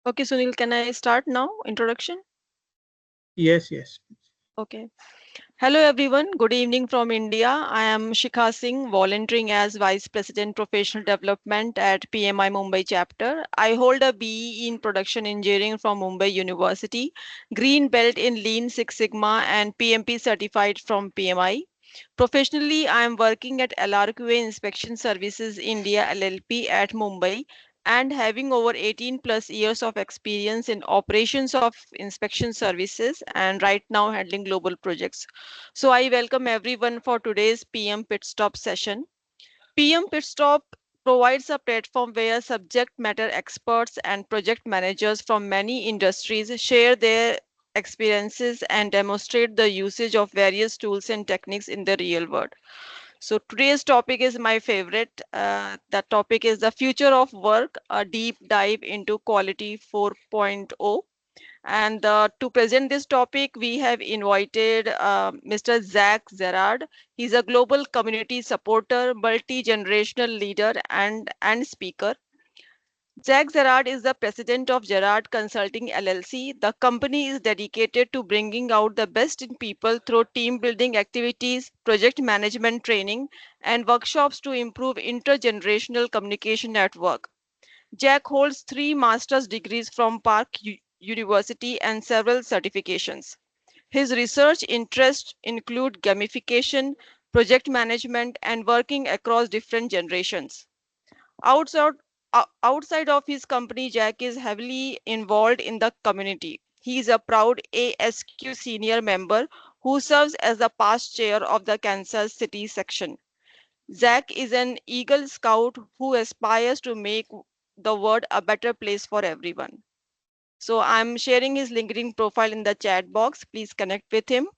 Okay, Sunil, can I start now? Introduction? Yes, yes. Okay. Hello, everyone. Good evening from India. I am Shikha Singh, volunteering as Vice President Professional Development at PMI Mumbai chapter. I hold a BE in Production Engineering from Mumbai University, Green Belt in Lean Six Sigma, and PMP certified from PMI. Professionally, I am working at LRQA Inspection Services India LLP at Mumbai and having over 18 plus years of experience in operations of inspection services and right now handling global projects. So I welcome everyone for today's PM Pit Stop session. PM Pit Stop provides a platform where subject matter experts and project managers from many industries share their experiences and demonstrate the usage of various tools and techniques in the real world. So today's topic is my favorite. That topic is the future of work, a deep dive into quality 4.0. And to present this topic, we have invited Mr. Zach Zerard. He's a global community supporter, multi-generational leader, and speaker. Zach Zerard is the president of Gerard Consulting LLC. The company is dedicated to bringing out the best in people through team building activities, project management training, and workshops to improve intergenerational communication at work. Jack holds three master's degrees from Park University and several certifications. His research interests include gamification, project management, and working across different generations. Outside, outside of his company, Jack is heavily involved in the community. He is a proud ASQ senior member who serves as the past chair of the Kansas City section. Zach is an Eagle Scout who aspires to make the world a better place for everyone. So I'm sharing his LinkedIn profile in the chat box. Please connect with him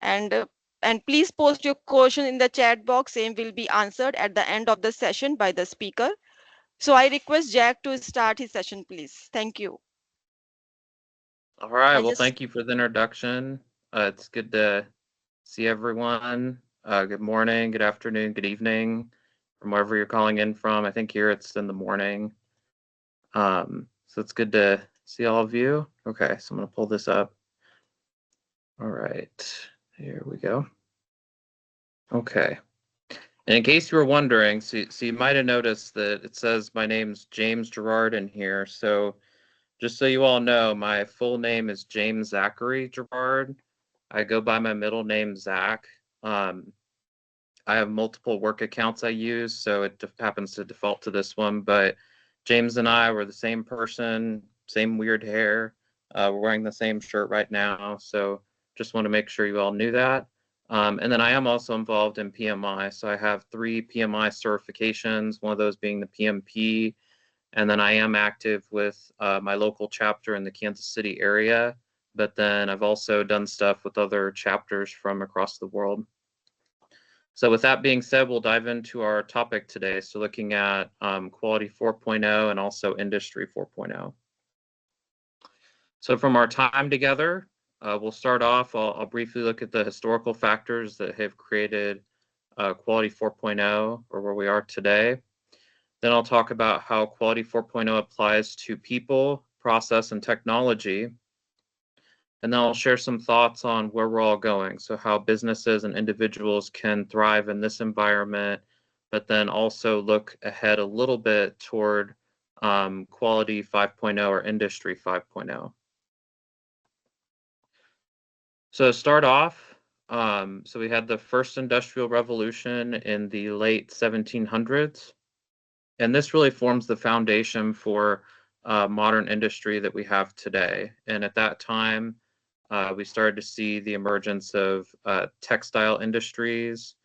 and uh, and please post your question in the chat box. Same will be answered at the end of the session by the speaker. So I request Jack to start his session, please. Thank you. All right. I Well, just thank you for the introduction. It's good to see everyone. Good morning, good afternoon, good evening, from wherever you're calling in from. I think here it's in the morning. So it's good to see all of you. Okay, so I'm going to pull this up. All right, here we go. Okay. And in case you were wondering, so you might have noticed that it says my name's James Gerard in here. So just so you all know, my full name is James Zachary Gerard. I go by my middle name, Zach. Um, I have multiple work accounts I use, so it happens to default to this one. But James and I were the same person, same weird hair. We're wearing the same shirt right now, so just want to make sure you all knew that. And then I am also involved in PMI, so I have 3 PMI certifications, one of those being the PMP, and then I am active with my local chapter in the Kansas City area. But then I've also done stuff with other chapters from across the world. So with that being said, we'll dive into our topic today. So looking at quality 4.0 and also industry 4.0. So from our time together, we'll start off, I'll briefly look at the historical factors that have created quality 4.0 or where we are today. Then I'll talk about how quality 4.0 applies to people, process, and technology. And then I'll share some thoughts on where we're all going. So how businesses and individuals can thrive in this environment, but then also look ahead a little bit toward quality 5.0 or industry 5.0. So to start off, so we had the first industrial revolution in the late 1700s. And this really forms the foundation for modern industry that we have today. And at that time, we started to see the emergence of textile industries,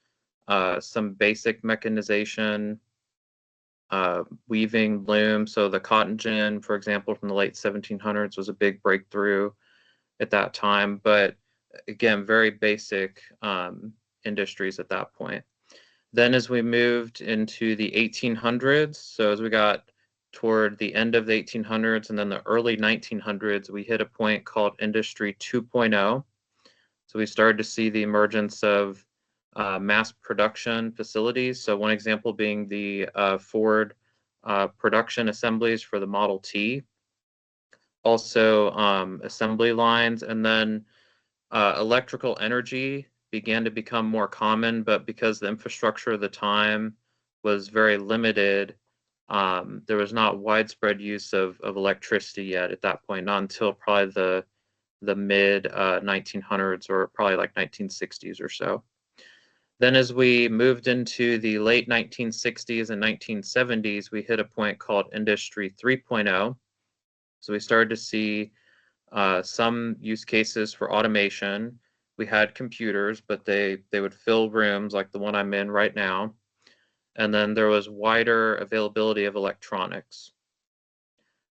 some basic mechanization, weaving, loom. So the cotton gin, for example, from the late 1700s was a big breakthrough at that time. But again, very basic industries at that point. Then as we moved into the 1800s, so as we got toward the end of the 1800s and then the early 1900s, we hit a point called Industry 2.0. So we started to see the emergence of mass production facilities. So one example being the Ford production assemblies for the Model T. also assembly lines, and then electrical energy began to become more common, but because the infrastructure of the time was very limited, there was not widespread use of electricity yet at that point, not until probably the mid 1900s, or probably like 1960s or so. Then as we moved into the late 1960s and 1970s, we hit a point called Industry 3.0. So we started to see some use cases for automation. We had computers, but they would fill rooms like the one I'm in right now. And then there was wider availability of electronics.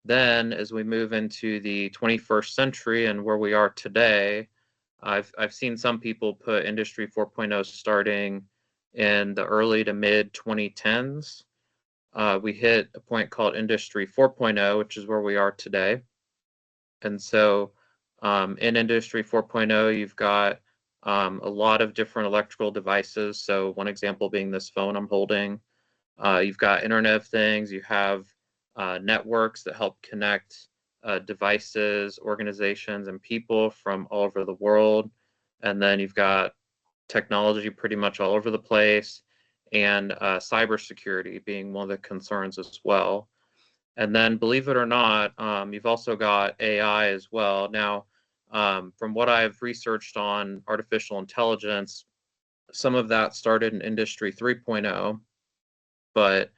Then as we move into the 21st century and where we are today, I've seen some people put Industry 4.0 starting in the early to mid 2010s. We hit a point called Industry 4.0, which is where we are today. And so in Industry 4.0, you've got a lot of different electrical devices. So one example being this phone I'm holding. You've got Internet of Things. You have networks that help connect devices, organizations, and people from all over the world. And then you've got technology pretty much all over the place, and cybersecurity being one of the concerns as well. And then, believe it or not, you've also got AI as well. Now, from what I've researched on artificial intelligence, some of that started in Industry 3.0, but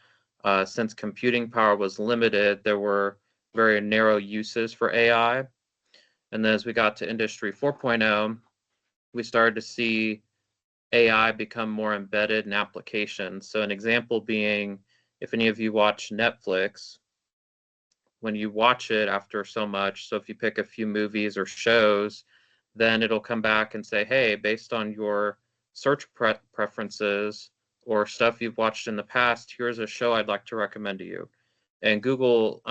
since computing power was limited, there were very narrow uses for AI. And then as we got to Industry 4.0, we started to see AI become more embedded in applications. So an example being, if any of you watch Netflix, when you watch it after so much, so if you pick a few movies or shows, then it'll come back and say, hey, based on your search preferences or stuff you've watched in the past, here's a show I'd like to recommend to you. And Google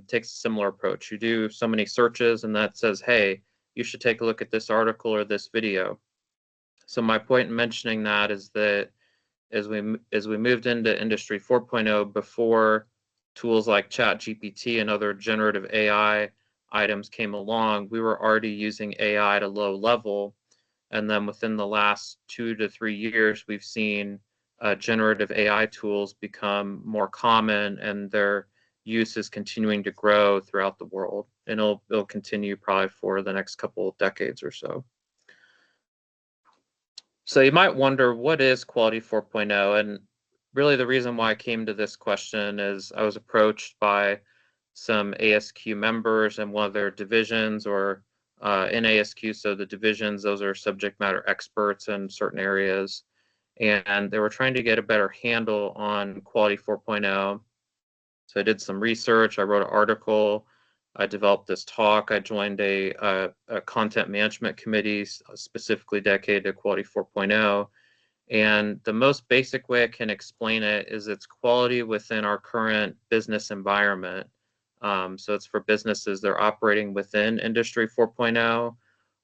takes a similar approach. You do so many searches, and that says, hey, you should take a look at this article or this video. So my point in mentioning that is that as we moved into Industry 4.0, before tools like ChatGPT and other generative AI items came along, we were already using AI at a low level. And then within the last 2 to 3 years, we've seen generative AI tools become more common, and their use is continuing to grow throughout the world. And it'll continue probably for the next couple of decades or so. So you might wonder, what is Quality 4.0? And really the reason why I came to this question is I was approached by some ASQ members and one of their divisions, or in ASQ, so the divisions, those are subject matter experts in certain areas. And they were trying to get a better handle on Quality 4.0. So I did some research, I wrote an article, I developed this talk. I joined a content management committee specifically dedicated to Quality 4.0. And the most basic way I can explain it is it's quality within our current business environment. So it's for businesses that are operating within Industry 4.0,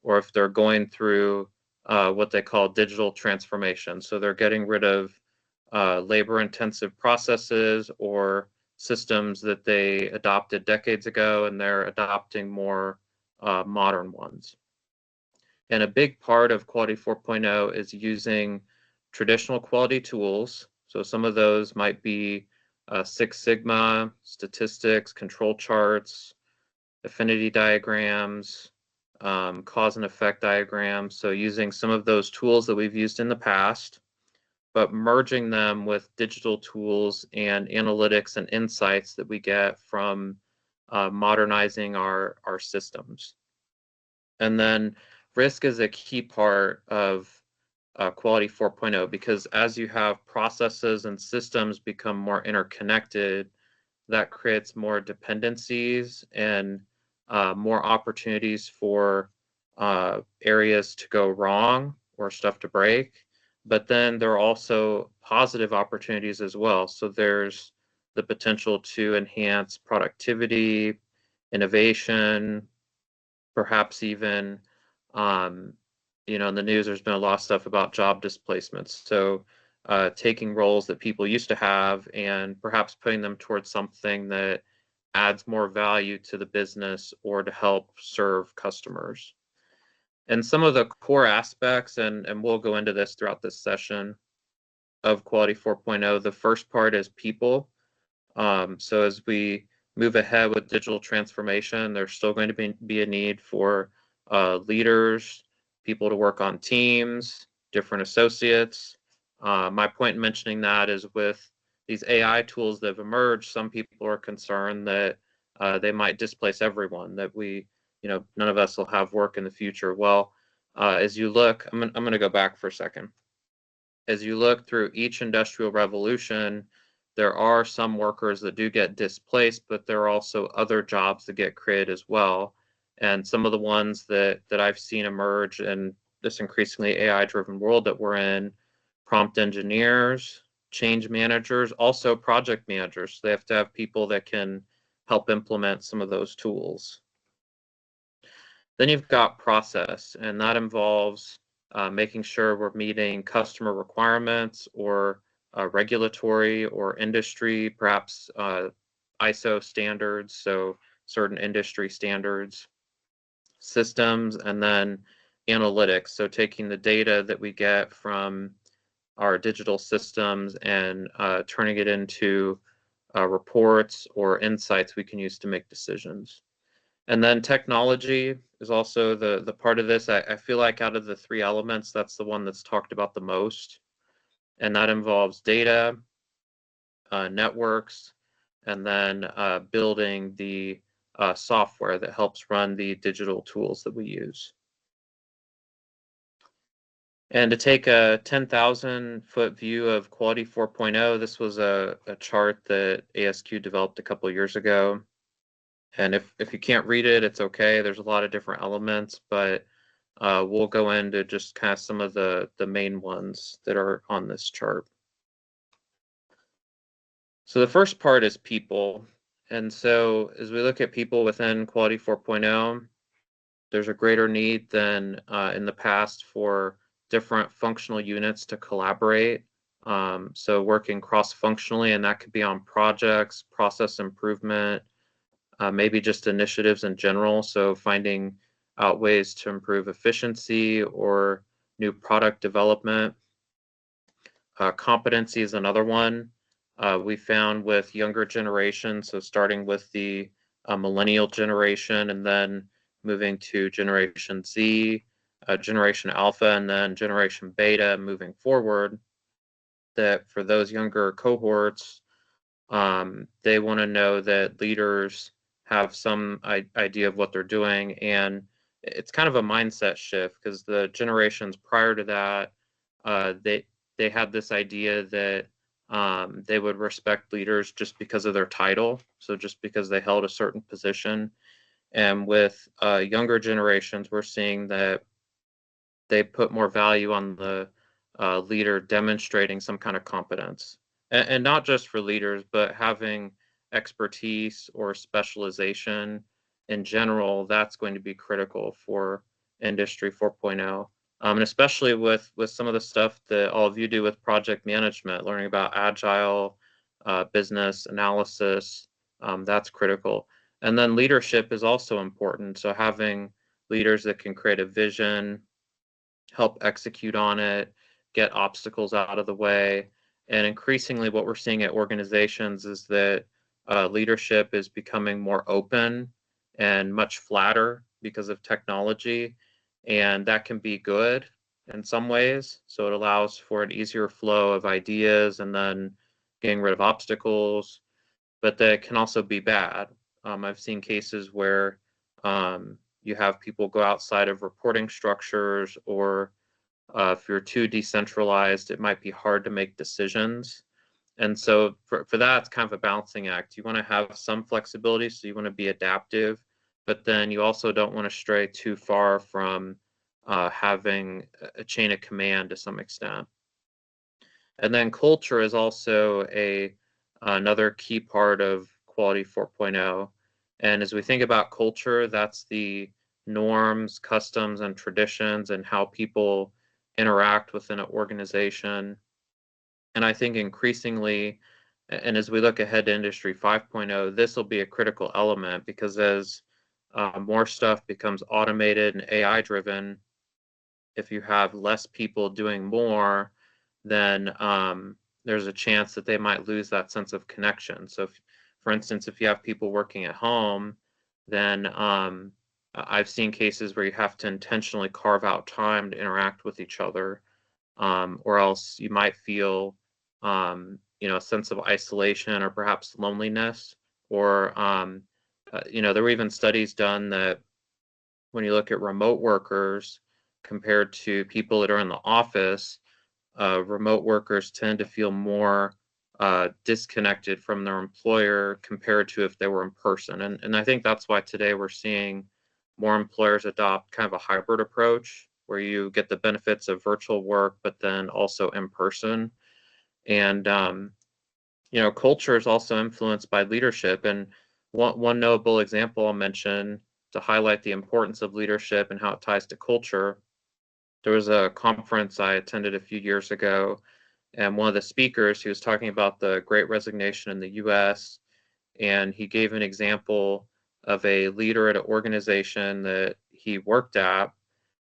or if they're going through what they call digital transformation. So they're getting rid of labor-intensive processes or systems that they adopted decades ago, and they're adopting more modern ones. And a big part of Quality 4.0 is using traditional quality tools. So some of those might be Six Sigma, statistics, control charts, affinity diagrams, cause and effect diagrams. So using some of those tools that we've used in the past, but merging them with digital tools and analytics and insights that we get from modernizing our systems. And then risk is a key part of Quality 4.0, because as you have processes and systems become more interconnected, that creates more dependencies and more opportunities for areas to go wrong or stuff to break. But then there are also positive opportunities as well. So there's the potential to enhance productivity, innovation, perhaps even, in the news, there's been a lot of stuff about job displacements. So taking roles that people used to have and perhaps putting them towards something that adds more value to the business or to help serve customers. And some of the core aspects, and we'll go into this throughout this session, of Quality 4.0, the first part is people. So as we move ahead with digital transformation, there's still going to be a need for leaders, people to work on teams, different associates. My point in mentioning that is with these AI tools that have emerged, some people are concerned that they might displace everyone, that none of us will have work in the future. Well, as you look, I'm going to go back for a second. As you look through each industrial revolution, there are some workers that do get displaced, but there are also other jobs that get created as well. And some of the ones that I've seen emerge in this increasingly AI-driven world that we're in, prompt engineers, change managers, also project managers. So they have to have people that can help implement some of those tools. Then you've got process, and that involves making sure we're meeting customer requirements or regulatory or industry, perhaps ISO standards, so certain industry standards, systems, and then analytics. So taking the data that we get from our digital systems and turning it into reports or insights we can use to make decisions. And then technology is also the part of this. I feel like out of the three elements, that's the one that's talked about the most. And that involves data, networks, and then building the software that helps run the digital tools that we use. And to take a 10,000 foot view of Quality 4.0, this was a chart that ASQ developed a couple of years ago. And if you can't read it, it's okay. There's a lot of different elements, but we'll go into just kind of some of the main ones that are on this chart. So the first part is people. And so as we look at people within Quality 4.0, there's a greater need than in the past for different functional units to collaborate. So working cross-functionally, and that could be on projects, process improvement, maybe just initiatives in general. So finding out ways to improve efficiency or new product development. Competency is another one. We found with younger generations, so starting with the millennial generation and then moving to Generation Z, Generation Alpha, and then Generation Beta moving forward, that for those younger cohorts, they want to know that leaders have some idea of what they're doing, and it's kind of a mindset shift because the generations prior to that, they had this idea that they would respect leaders just because of their title, so just because they held a certain position. And with younger generations, we're seeing that they put more value on the leader demonstrating some kind of competence, and not just for leaders, but having expertise or specialization in general. That's going to be critical for Industry 4.0, and especially with some of the stuff that all of you do with project management, learning about agile business analysis. That's critical. And then leadership is also important. So having leaders that can create a vision, help execute on it, get obstacles out of the way. And increasingly, what we're seeing at organizations is that leadership is becoming more open and much flatter because of technology. And that can be good in some ways. So it allows for an easier flow of ideas and then getting rid of obstacles. But that can also be bad. I've seen cases where you have people go outside of reporting structures, or if you're too decentralized, it might be hard to make decisions. And so for that, it's kind of a balancing act. You want to have some flexibility, so you want to be adaptive, but then you also don't want to stray too far from having a chain of command to some extent. And then culture is also another key part of Quality 4.0. And as we think about culture, that's the norms, customs, and traditions, and how people interact within an organization. And I think increasingly, And as we look ahead to Industry 5.0, this will be a critical element, because as more stuff becomes automated and AI driven, if you have less people doing more, then there's a chance that they might lose that sense of connection. So, for instance, if you have people working at home, then I've seen cases where you have to intentionally carve out time to interact with each other, or else you might feel, a sense of isolation or perhaps loneliness. Or, there were even studies done that when you look at remote workers compared to people that are in the office, remote workers tend to feel more disconnected from their employer compared to if they were in person. And I think that's why today we're seeing more employers adopt kind of a hybrid approach where you get the benefits of virtual work, but then also in person. And, culture is also influenced by leadership. And one notable example I'll mention to highlight the importance of leadership and how it ties to culture. There was a conference I attended a few years ago, and one of the speakers, he was talking about the Great Resignation in the US, and he gave an example of a leader at an organization that he worked at.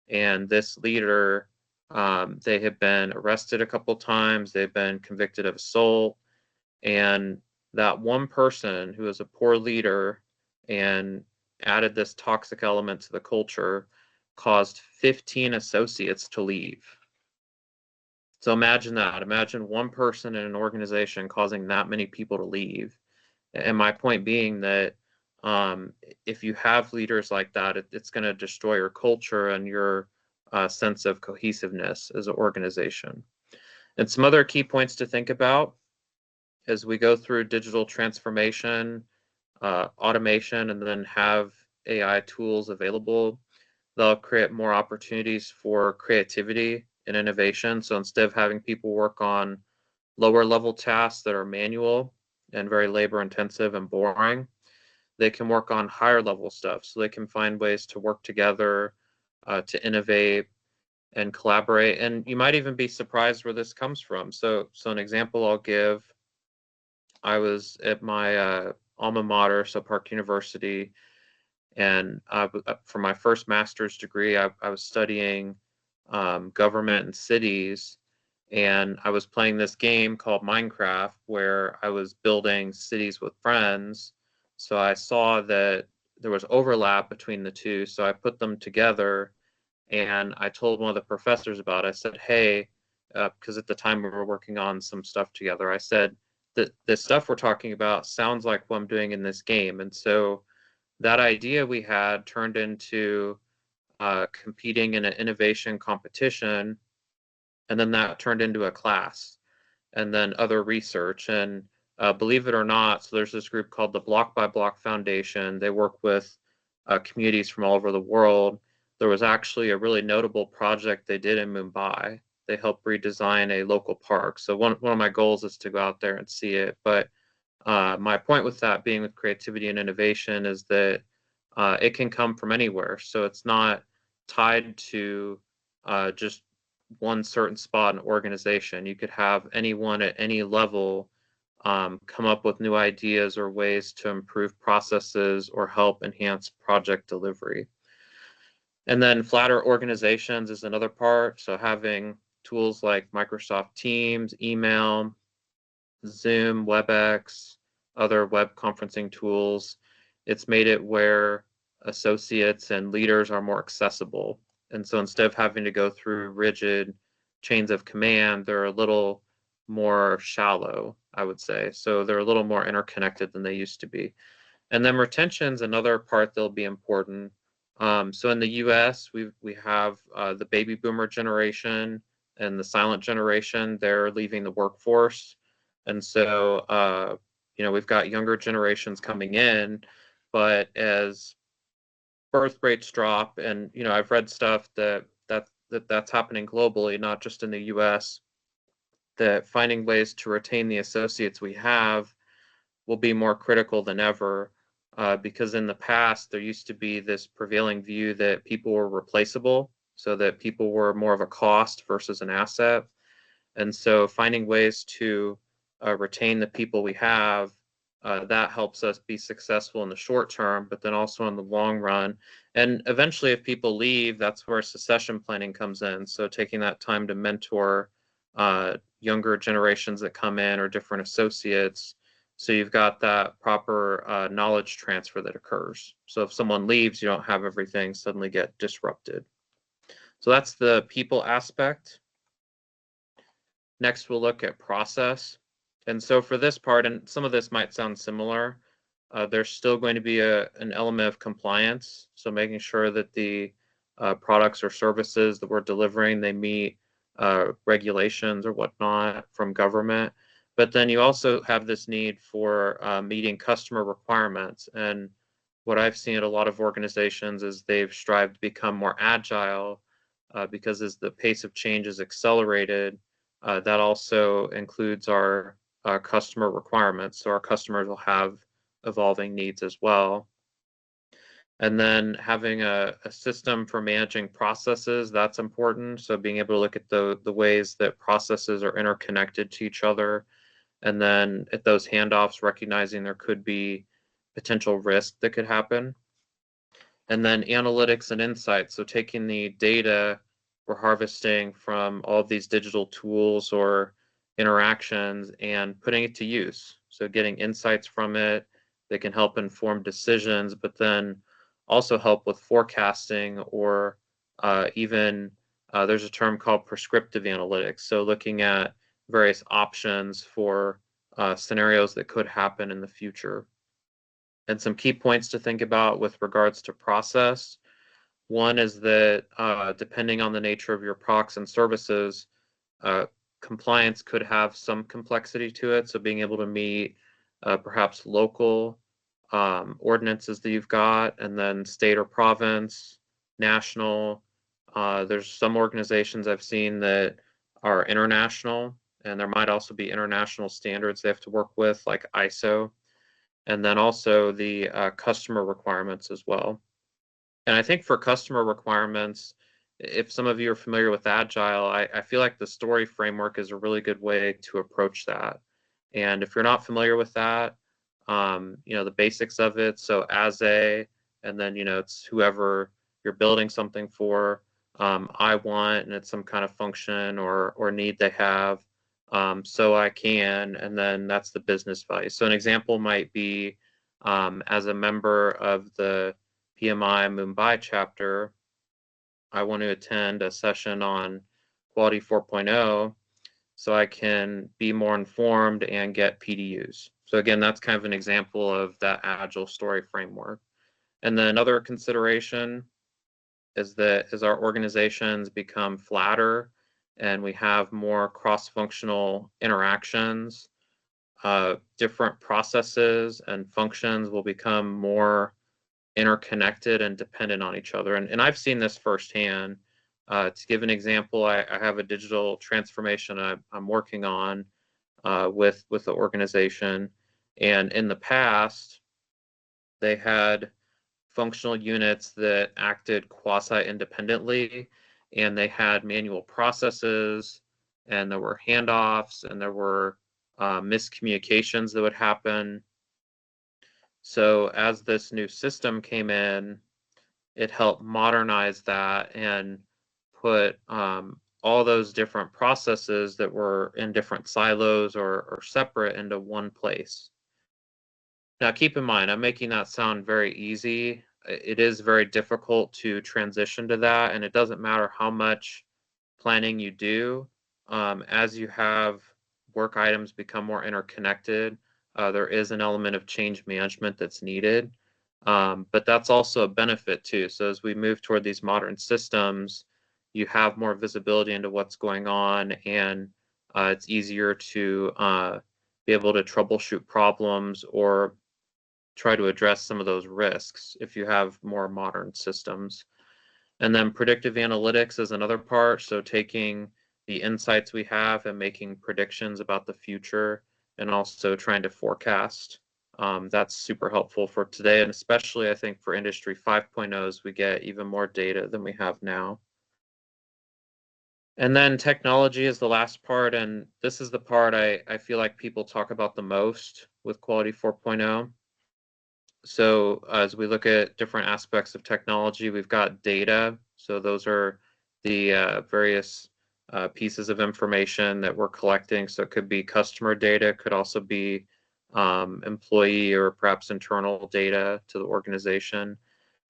And this leader, they had been arrested a couple times, they've been convicted of assault, and that one person who was a poor leader and added this toxic element to the culture caused 15 associates to leave. So imagine that. Imagine one person in an organization causing that many people to leave. And my point being that if you have leaders like that, it's going to destroy your culture and your sense of cohesiveness as an organization. And some other key points to think about as we go through digital transformation, automation, and then have AI tools available, they'll create more opportunities for creativity and innovation. So instead of having people work on lower level tasks that are manual and very labor intensive and boring, they can work on higher level stuff. So they can find ways to work together, to innovate and collaborate. And you might even be surprised where this comes from. So an example I'll give, I was at my alma mater, so Park University, and for my first master's degree, I was studying government and cities, and I was playing this game called Minecraft where I was building cities with friends. So I saw that there was overlap between the two, so I put them together, and I told one of the professors about it. I said, hey, because at the time we were working on some stuff together, I said, the stuff we're talking about sounds like what I'm doing in this game. And so that idea we had turned into competing in an innovation competition, and then that turned into a class, and then other research. And believe it or not, so there's this group called the Block by Block Foundation. They work with communities from all over the world. There was actually a really notable project they did in Mumbai. They helped redesign a local park. So one of my goals is to go out there and see it. But my point with that being with creativity and innovation is that it can come from anywhere. So it's not tied to just one certain spot in organization. You could have anyone at any level come up with new ideas or ways to improve processes or help enhance project delivery. And then flatter organizations is another part. So having tools like Microsoft Teams, email, Zoom, WebEx, other web conferencing tools, it's made it where associates and leaders are more accessible. And so instead of having to go through rigid chains of command, they're a little more shallow, I would say. So they're a little more interconnected than they used to be. And then retention's another part that'll be important. So in the US, we have the baby boomer generation and the silent generation. They're leaving the workforce. And so, we've got younger generations coming in, but as birth rates drop, and, I've read stuff that's happening globally, not just in the US, that finding ways to retain the associates we have will be more critical than ever, because in the past, there used to be this prevailing view that people were replaceable, so that people were more of a cost versus an asset. And so finding ways to retain the people we have, that helps us be successful in the short term, but then also in the long run. And eventually, if people leave, that's where succession planning comes in. So taking that time to mentor younger generations that come in or different associates. So you've got that proper knowledge transfer that occurs. So if someone leaves, you don't have everything suddenly get disrupted. So that's the people aspect. Next, we'll look at process. And so for this part, and some of this might sound similar, there's still going to be an element of compliance. So making sure that the products or services that we're delivering, they meet regulations or whatnot from government. But then you also have this need for meeting customer requirements. And what I've seen at a lot of organizations is they've strived to become more agile because as the pace of change is accelerated, that also includes our customer requirements. So our customers will have evolving needs as well. And then having a system for managing processes, that's important. So being able to look at the ways that processes are interconnected to each other. And then at those handoffs, recognizing there could be potential risk that could happen. And then analytics and insights. So taking the data we're harvesting from all of these digital tools or interactions and putting it to use. So getting insights from it that can help inform decisions, but then also help with forecasting or even there's a term called prescriptive analytics. So looking at various options for scenarios that could happen in the future. And some key points to think about with regards to process. One is that depending on the nature of your products and services, compliance could have some complexity to it. So being able to meet perhaps local ordinances that you've got, and then state or province, national. There's some organizations I've seen that are international, and there might also be international standards they have to work with, like ISO, and then also the customer requirements as well. And I think for customer requirements, if some of you are familiar with Agile, I feel like the story framework is a really good way to approach that. And if you're not familiar with that, the basics of it, so as a, and then, it's whoever you're building something for, I want, and it's some kind of function or need they have, so I can, and then that's the business value. So an example might be as a member of the PMI Mumbai chapter, I want to attend a session on Quality 4.0 so I can be more informed and get PDUs. So again, that's kind of an example of that Agile story framework. And then another consideration is that as our organizations become flatter and we have more cross-functional interactions, different processes and functions will become more interconnected and dependent on each other. And I've seen this firsthand. To give an example, I have a digital transformation I'm working on with the organization. And in the past, they had functional units that acted quasi-independently, and they had manual processes, and there were handoffs, and there were miscommunications that would happen. So as this new system came in, it helped modernize that and put all those different processes that were in different silos or separate into one place. Now, keep in mind, I'm making that sound very easy. It is very difficult to transition to that, and it doesn't matter how much planning you do. As you have work items become more interconnected, there is an element of change management that's needed. But that's also a benefit too. So as we move toward these modern systems, you have more visibility into what's going on, and it's easier to be able to troubleshoot problems or try to address some of those risks if you have more modern systems. And then predictive analytics is another part. So taking the insights we have and making predictions about the future and also trying to forecast. That's super helpful for today. And especially, I think, for Industry 5.0, as we get even more data than we have now. And then technology is the last part, and this is the part I feel like people talk about the most with Quality 4.0. So as we look at different aspects of technology, we've got data. So those are the various pieces of information that we're collecting. So it could be customer data, it could also be employee or perhaps internal data to the organization.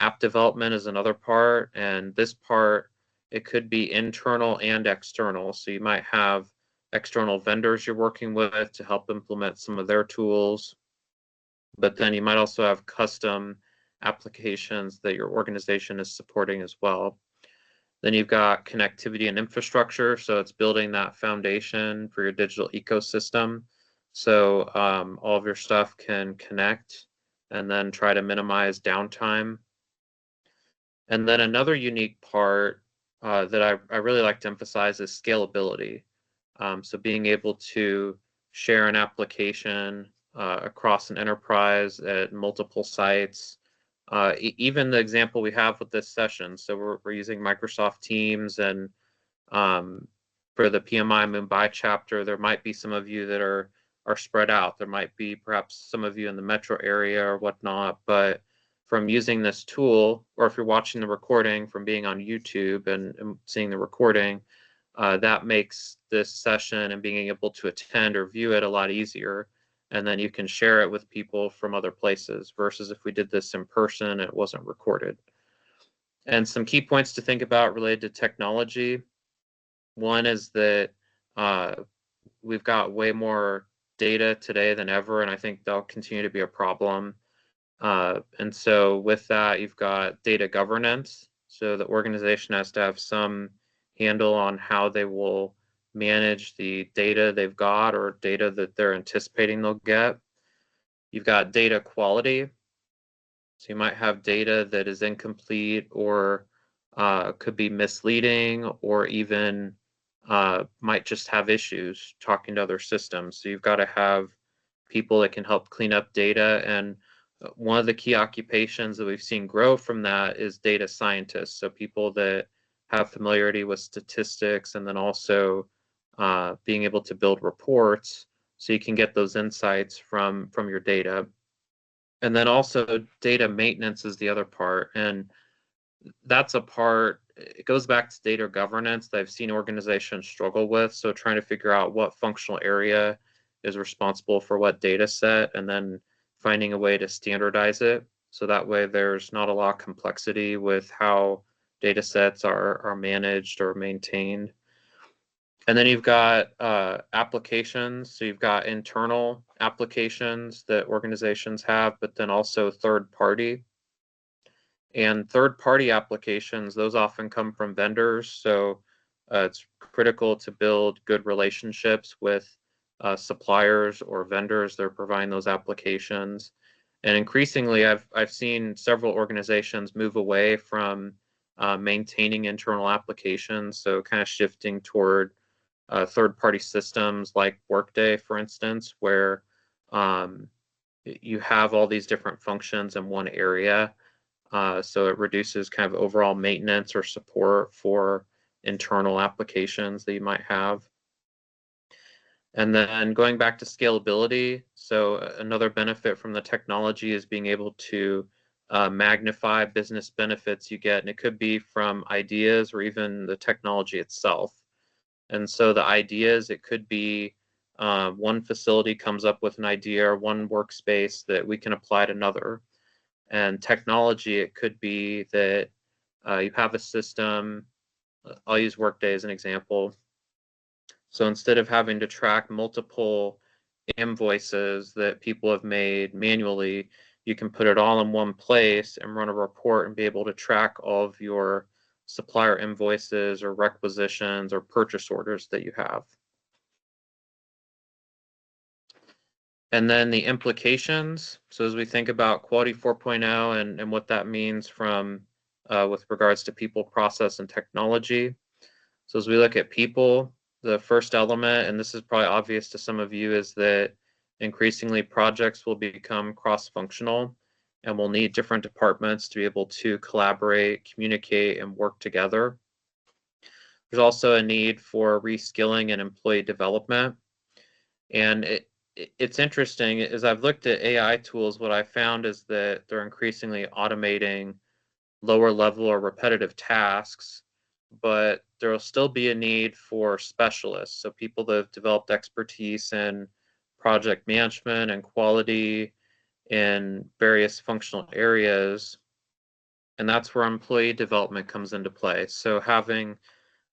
App development is another part, and this part, it could be internal and external. So you might have external vendors you're working with to help implement some of their tools, but then you might also have custom applications that your organization is supporting as well. Then you've got connectivity and infrastructure. So it's building that foundation for your digital ecosystem. So all of your stuff can connect and then try to minimize downtime. And then another unique part that I really like to emphasize is scalability. So being able to share an application across an enterprise at multiple sites. Even the example we have with this session. So we're using Microsoft Teams, and for the PMI Mumbai chapter, there might be some of you that are spread out. There might be perhaps some of you in the metro area or whatnot, but from using this tool, or if you're watching the recording from being on YouTube and seeing the recording, that makes this session and being able to attend or view it a lot easier. And then you can share it with people from other places versus if we did this in person and it wasn't recorded. And some key points to think about related to technology. One is that we've got way more data today than ever, and I think that'll continue to be a problem. And so with that, you've got data governance. So the organization has to have some handle on how they will manage the data they've got or data that they're anticipating they'll get. You've got data quality. So you might have data that is incomplete or could be misleading, or even might just have issues talking to other systems. So you've got to have people that can help clean up data. And one of the key occupations that we've seen grow from that is data scientists. So people that have familiarity with statistics, and then also being able to build reports so you can get those insights from your data. And then also data maintenance is the other part. And that's a part, it goes back to data governance that I've seen organizations struggle with. So trying to figure out what functional area is responsible for what data set, and then finding a way to standardize it. So that way there's not a lot of complexity with how data sets are managed or maintained. And then you've got applications. So you've got internal applications that organizations have, but then also third party. And third-party applications, those often come from vendors. So it's critical to build good relationships with suppliers or vendors that are providing those applications. And increasingly, I've seen several organizations move away from maintaining internal applications. So kind of shifting toward third-party systems like Workday, for instance, where you have all these different functions in one area. So it reduces kind of overall maintenance or support for internal applications that you might have. And then going back to scalability, so another benefit from the technology is being able to magnify business benefits you get, and it could be from ideas or even the technology itself. And so the ideas, it could be one facility comes up with an idea or one workspace that we can apply to another. And technology, it could be that you have a system. I'll use Workday as an example. So instead of having to track multiple invoices that people have made manually, you can put it all in one place and run a report and be able to track all of your supplier invoices or requisitions or purchase orders that you have. And then the implications. So as we think about Quality 4.0 and what that means from with regards to people, process, and technology. So as we look at people, the first element, and this is probably obvious to some of you, is that increasingly projects will become cross-functional, and we'll need different departments to be able to collaborate, communicate, and work together. There's also a need for reskilling and employee development. And it's interesting, as I've looked at AI tools, what I found is that they're increasingly automating lower level or repetitive tasks, but there will still be a need for specialists. So people that have developed expertise in project management and quality in various functional areas. And that's where employee development comes into play. So having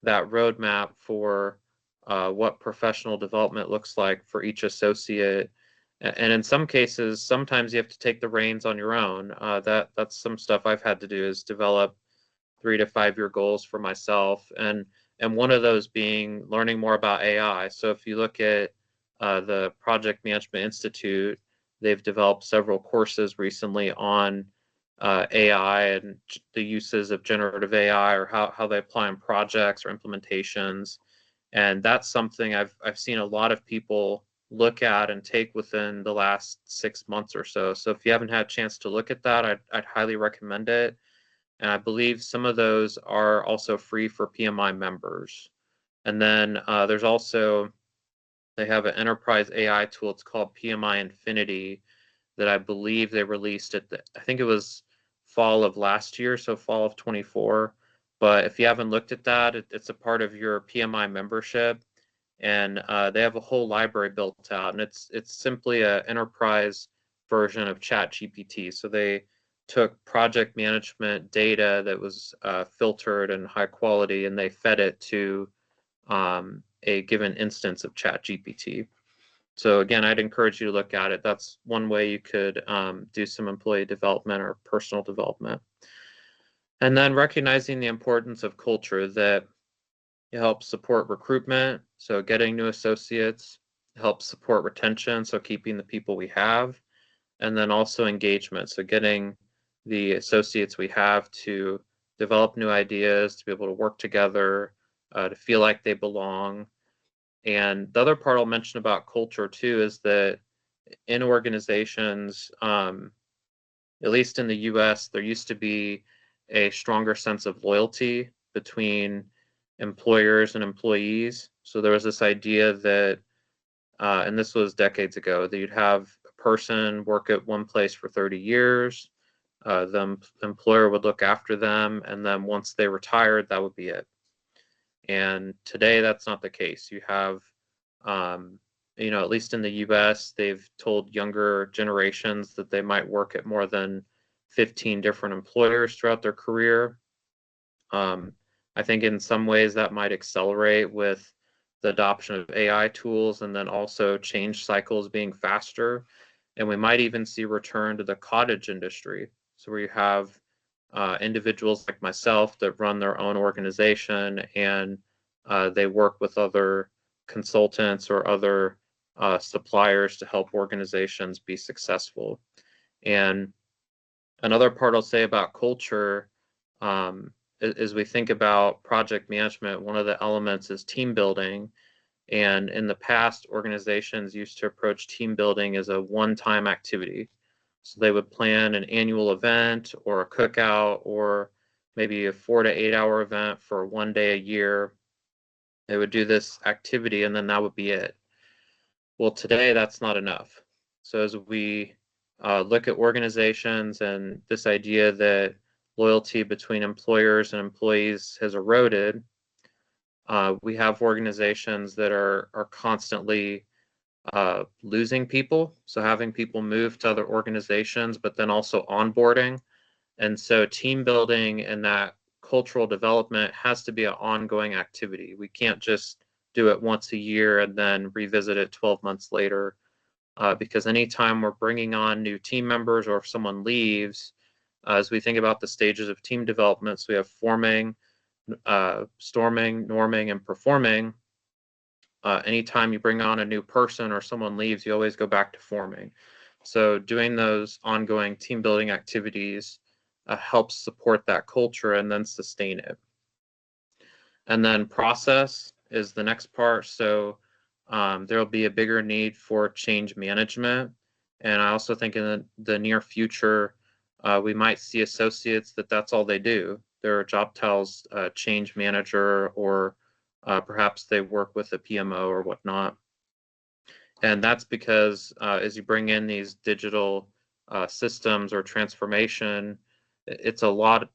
that roadmap for what professional development looks like for each associate. And in some cases, sometimes you have to take the reins on your own. That's some stuff I've had to do, is develop 3 to 5 year goals for myself, and one of those being learning more about AI. So if you look at the Project Management Institute, they've developed several courses recently on AI and the uses of generative AI, or how they apply in projects or implementations. And that's something I've seen a lot of people look at and take within the last 6 months or so. So if you haven't had a chance to look at that, I'd highly recommend it. And I believe some of those are also free for PMI members. And then there's also, they have an enterprise AI tool. It's called PMI Infinity, that I believe they released at I think it was fall of last year, so fall of 24. But if you haven't looked at that, it's a part of your PMI membership, and they have a whole library built out, and it's simply an enterprise version of ChatGPT. So they took project management data that was filtered and high quality, and they fed it to a given instance of ChatGPT. So again, I'd encourage you to look at it. That's one way you could do some employee development or personal development. And then recognizing the importance of culture, that it helps support recruitment, so getting new associates, helps support retention, so keeping the people we have, and then also engagement, so getting the associates we have to develop new ideas, to be able to work together, to feel like they belong. And the other part I'll mention about culture too is that in organizations, at least in the US, there used to be a stronger sense of loyalty between employers and employees. So there was this idea that, and this was decades ago, that you'd have a person work at one place for 30 years, the employer would look after them, and then once they retired, that would be it. And today, that's not the case. You have, at least in the US, they've told younger generations that they might work at more than 15 different employers throughout their career. I think in some ways that might accelerate with the adoption of AI tools, and then also change cycles being faster. And we might even see return to the cottage industry. So where you have individuals like myself that run their own organization, and they work with other consultants or other suppliers to help organizations be successful. And another part I'll say about culture, as we think about project management, one of the elements is team building. And in the past, organizations used to approach team building as a one-time activity. So they would plan an annual event or a cookout, or maybe a 4 to 8 hour event for one day a year. They would do this activity, and then that would be it. Well, today that's not enough. So as we look at organizations and this idea that loyalty between employers and employees has eroded, we have organizations that are constantly losing people, so having people move to other organizations, but then also onboarding. And so team building and that cultural development has to be an ongoing activity. We can't just do it once a year and then revisit it 12 months later, because anytime we're bringing on new team members, or if someone leaves, as we think about the stages of team development, so we have forming, storming, norming, and performing. Anytime you bring on a new person or someone leaves, you always go back to forming. So doing those ongoing team building activities helps support that culture and then sustain it. And then process is the next part. So there will be a bigger need for change management. And I also think in the near future, we might see associates that's all they do. Their job titles change manager or Perhaps they work with a PMO or whatnot. And that's because as you bring in these digital systems or transformation, it's a lot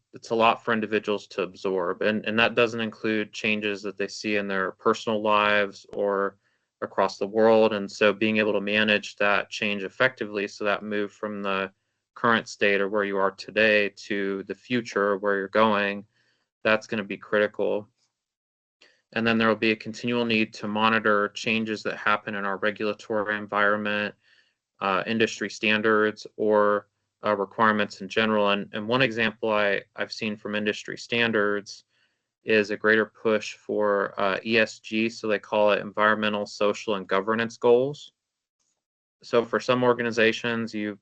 for individuals to absorb, and that doesn't include changes that they see in their personal lives or across the world. And so being able to manage that change effectively, so that move from the current state or where you are today to the future where you're going, that's going to be critical. And then there will be a continual need to monitor changes that happen in our regulatory environment, industry standards, or requirements in general. And one example I've seen from industry standards is a greater push for ESG, so they call it environmental, social, and governance goals. So for some organizations, you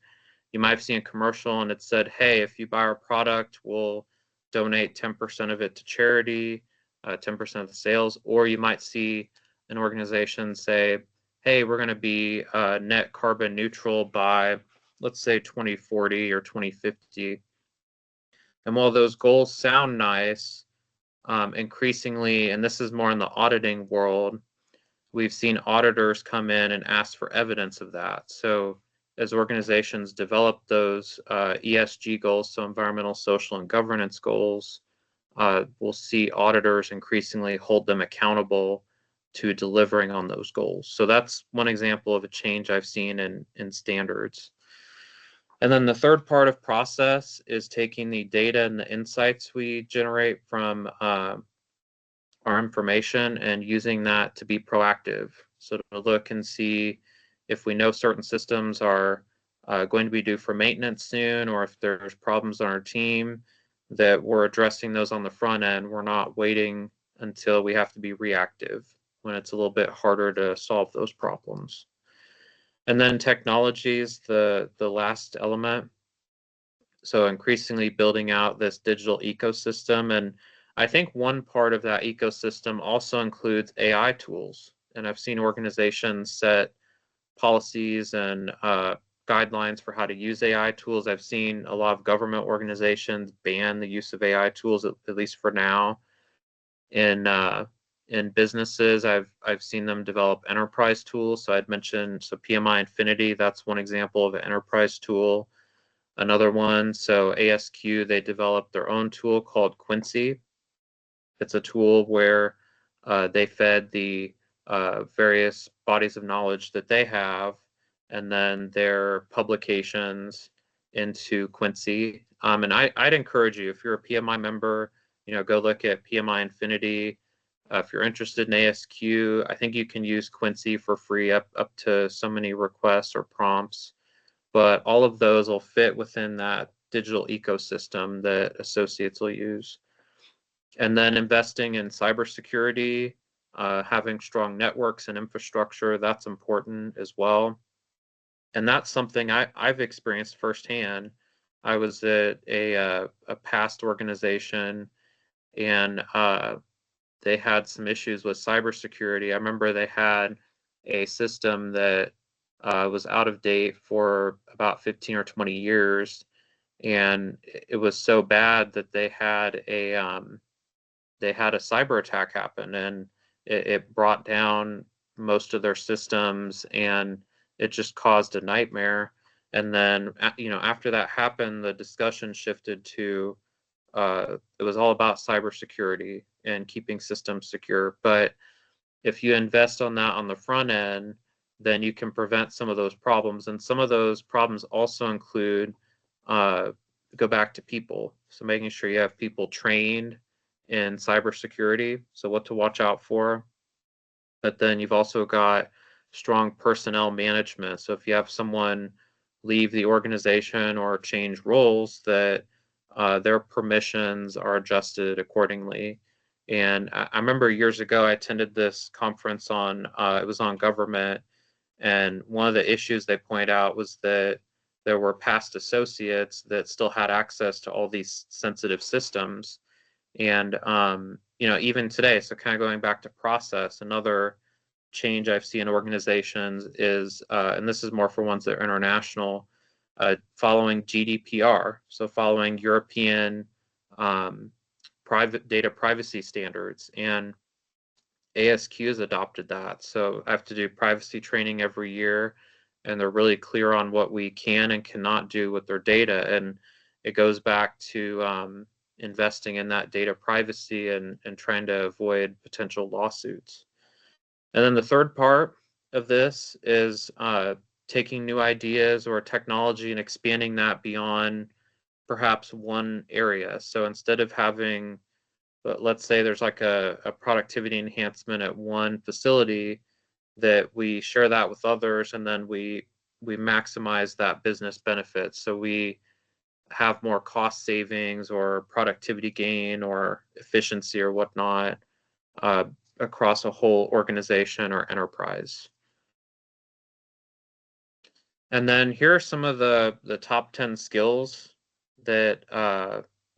might have seen a commercial and it said, hey, if you buy our product, we'll donate 10% of it to charity, 10% of the sales. Or you might see an organization say, hey, we're going to be net carbon neutral by, let's say, 2040 or 2050. And while those goals sound nice, increasingly, and this is more in the auditing world, we've seen auditors come in and ask for evidence of that. So as organizations develop those ESG goals, so environmental, social, and governance goals, we'll see auditors increasingly hold them accountable to delivering on those goals. So that's one example of a change I've seen in standards. And then the third part of process is taking the data and the insights we generate from our information and using that to be proactive. So to look and see if we know certain systems are going to be due for maintenance soon, or if there's problems on our team, that we're addressing those on the front end. We're not waiting until we have to be reactive when it's a little bit harder to solve those problems. And then technologies, the last element. So increasingly building out this digital ecosystem. And I think one part of that ecosystem also includes AI tools. And I've seen organizations set policies and guidelines for how to use AI tools. I've seen a lot of government organizations ban the use of AI tools, at least for now. In businesses, I've seen them develop enterprise tools. So I'd mentioned, so PMI Infinity, that's one example of an enterprise tool. Another one, so ASQ, they developed their own tool called Quincy. It's a tool where they fed the various bodies of knowledge that they have, and then their publications into Quincy. And I'd encourage you, if you're a PMI member, go look at PMI Infinity. If you're interested in ASQ, I think you can use Quincy for free up to so many requests or prompts. But all of those will fit within that digital ecosystem that associates will use. And then investing in cybersecurity, having strong networks and infrastructure, that's important as well. And that's something I've experienced firsthand. I was at a past organization, and they had some issues with cybersecurity. I remember they had a system that was out of date for about 15 or 20 years, and it was so bad that they had a cyber attack happen, and it brought down most of their systems, and it just caused a nightmare. And then after that happened, the discussion shifted to it was all about cybersecurity and keeping systems secure. But if you invest on that on the front end, then you can prevent some of those problems. And some of those problems also include go back to people. So making sure you have people trained in cybersecurity, so what to watch out for. But then you've also got strong personnel management. So if you have someone leave the organization or change roles, that their permissions are adjusted accordingly. And I remember years ago, I attended this conference on, it was on government. And one of the issues they point out was that there were past associates that still had access to all these sensitive systems. And, even today, so kind of going back to process, another change I've seen in organizations is, and this is more for ones that are international, following GDPR, so following European private data privacy standards. And ASQ has adopted that. So I have to do privacy training every year, and they're really clear on what we can and cannot do with their data. And it goes back to investing in that data privacy and trying to avoid potential lawsuits. And then the third part of this is taking new ideas or technology and expanding that beyond perhaps one area. So instead of having, let's say there's like a productivity enhancement at one facility, that we share that with others, and then we maximize that business benefit. So we have more cost savings or productivity gain or efficiency or whatnot uh, across a whole organization or enterprise. And then here are some of the top 10 skills that,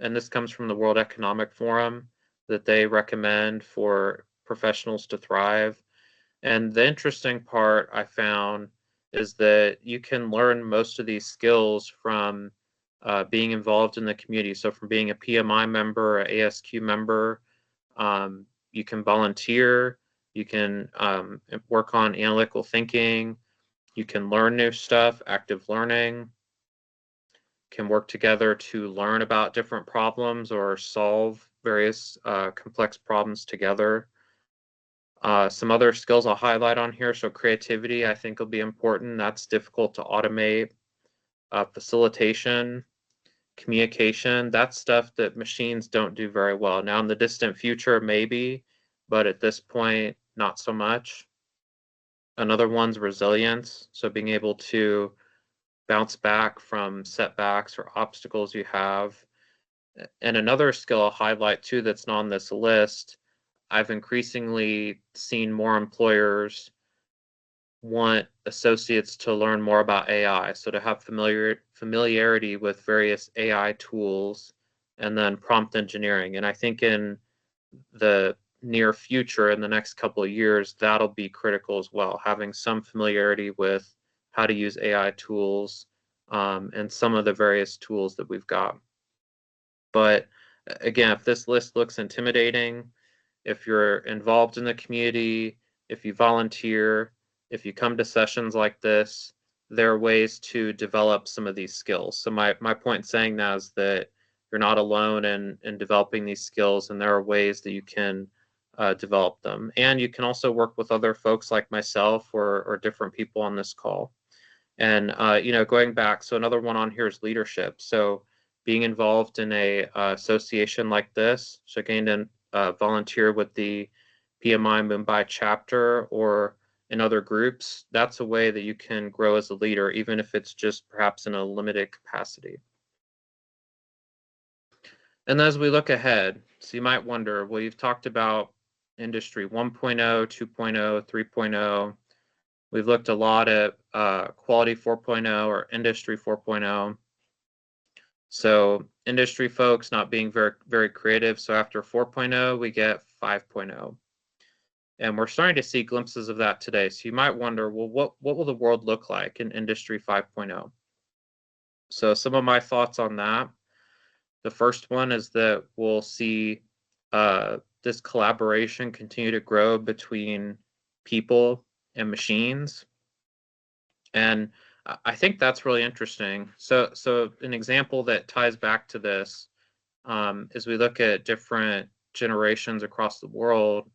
and this comes from the World Economic Forum, that they recommend for professionals to thrive. And the interesting part I found is that you can learn most of these skills from being involved in the community. So from being a PMI member, an ASQ member, you can volunteer, you can work on analytical thinking, you can learn new stuff, active learning, can work together to learn about different problems or solve various complex problems together. Some other skills I'll highlight on here. So creativity, I think, will be important. That's difficult to automate. Facilitation, communication, that's stuff that machines don't do very well. Now, in the distant future, maybe, but at this point, not so much. Another one's resilience. So being able to bounce back from setbacks or obstacles you have. And another skill I'll highlight too that's not on this list, I've increasingly seen more employers want associates to learn more about AI. So to have familiarity with various AI tools and then prompt engineering. And I think in the near future, in the next couple of years, that'll be critical as well, having some familiarity with how to use AI tools and some of the various tools that we've got. But again, if this list looks intimidating, if you're involved in the community, if you volunteer, if you come to sessions like this, there are ways to develop some of these skills. So my point in saying that is that you're not alone in developing these skills, and there are ways that you can develop them. And you can also work with other folks like myself or different people on this call. And going back, so another one on here is leadership. So being involved in a association like this, so again, volunteer with the PMI Mumbai chapter or in other groups, that's a way that you can grow as a leader, even if it's just perhaps in a limited capacity. And as we look ahead, so you might wonder, well, you've talked about industry 1.0, 2.0, 3.0. We've looked a lot at quality 4.0 or industry 4.0. So industry folks not being very, very creative. So after 4.0, we get 5.0. And we're starting to see glimpses of that today. So you might wonder, well, what will the world look like in industry 5.0? So some of my thoughts on that. The first one is that we'll see this collaboration continue to grow between people and machines. And I think that's really interesting. So an example that ties back to this is we look at different generations across the world.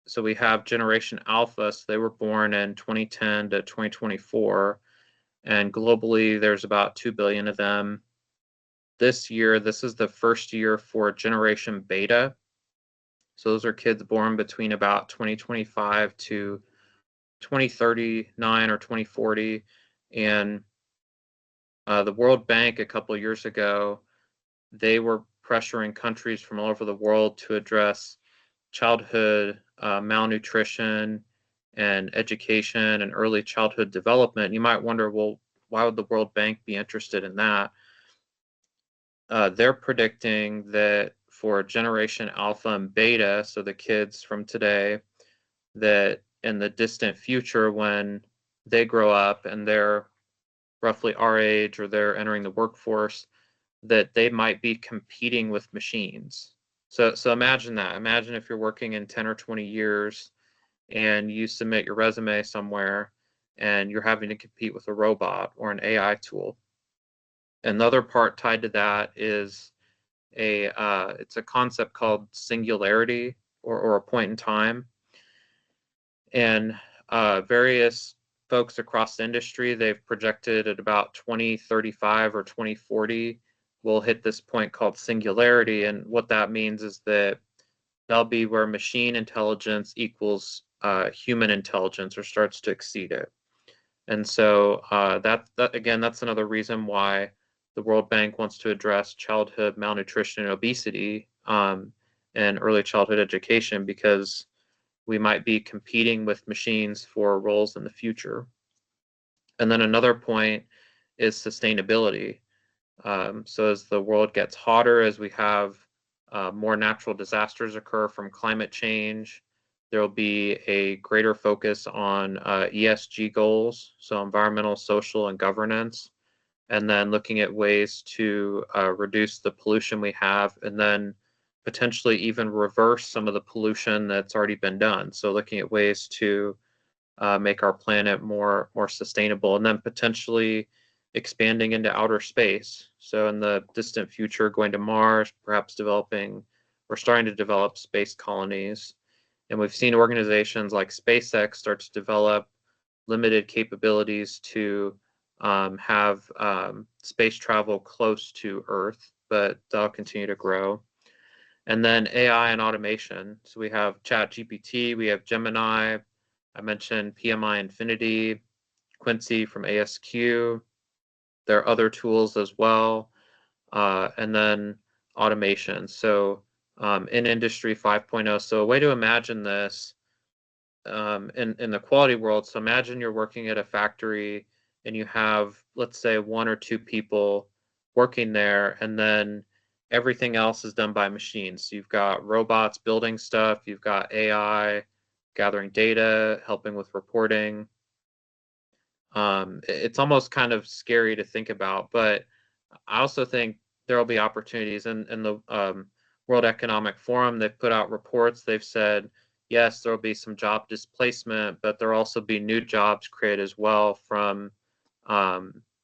So we have Generation Alpha, so they were born in 2010 to 2024, and globally there's about 2 billion of them. This year, this is the first year for Generation Beta. So those are kids born between about 2025 to 2039 or 2040. And the World Bank a couple of years ago, they were pressuring countries from all over the world to address childhood malnutrition and education and early childhood development. You might wonder, well, why would the World Bank be interested in that? They're predicting that for Generation Alpha and Beta, so the kids from today, that in the distant future, when they grow up and they're roughly our age or they're entering the workforce, that they might be competing with machines. So imagine that. Imagine if you're working in 10 or 20 years and you submit your resume somewhere and you're having to compete with a robot or an AI tool. Another part tied to that is it's a concept called singularity or a point in time. And various folks across the industry, they've projected at about 2035 or 2040, we'll hit this point called singularity. And what that means is that that'll be where machine intelligence equals human intelligence or starts to exceed it. And so that again, that's another reason why the World Bank wants to address childhood malnutrition and obesity and early childhood education, because we might be competing with machines for roles in the future. And then another point is sustainability. So as the world gets hotter, as we have more natural disasters occur from climate change, there will be a greater focus on ESG goals, so environmental, social, and governance, and then looking at ways to reduce the pollution we have, and then potentially even reverse some of the pollution that's already been done. So looking at ways to make our planet more sustainable, and then potentially expanding into outer space. So in the distant future, going to Mars, perhaps developing or starting to develop space colonies. And we've seen organizations like SpaceX start to develop limited capabilities to have space travel close to Earth, but they'll continue to grow. And then AI and automation. So we have ChatGPT, we have Gemini. I mentioned PMI Infinity, Quincy from ASQ. There are other tools as well. And then automation. So in Industry 5.0. So a way to imagine this in the quality world. So imagine you're working at a factory and you have, let's say, one or two people working there, and then everything else is done by machines. So you've got robots building stuff, you've got AI gathering data, helping with reporting. It's almost kind of scary to think about, but I also think there will be opportunities in the World Economic Forum. They've put out reports. They've said, yes, there will be some job displacement, but there will also be new jobs created as well from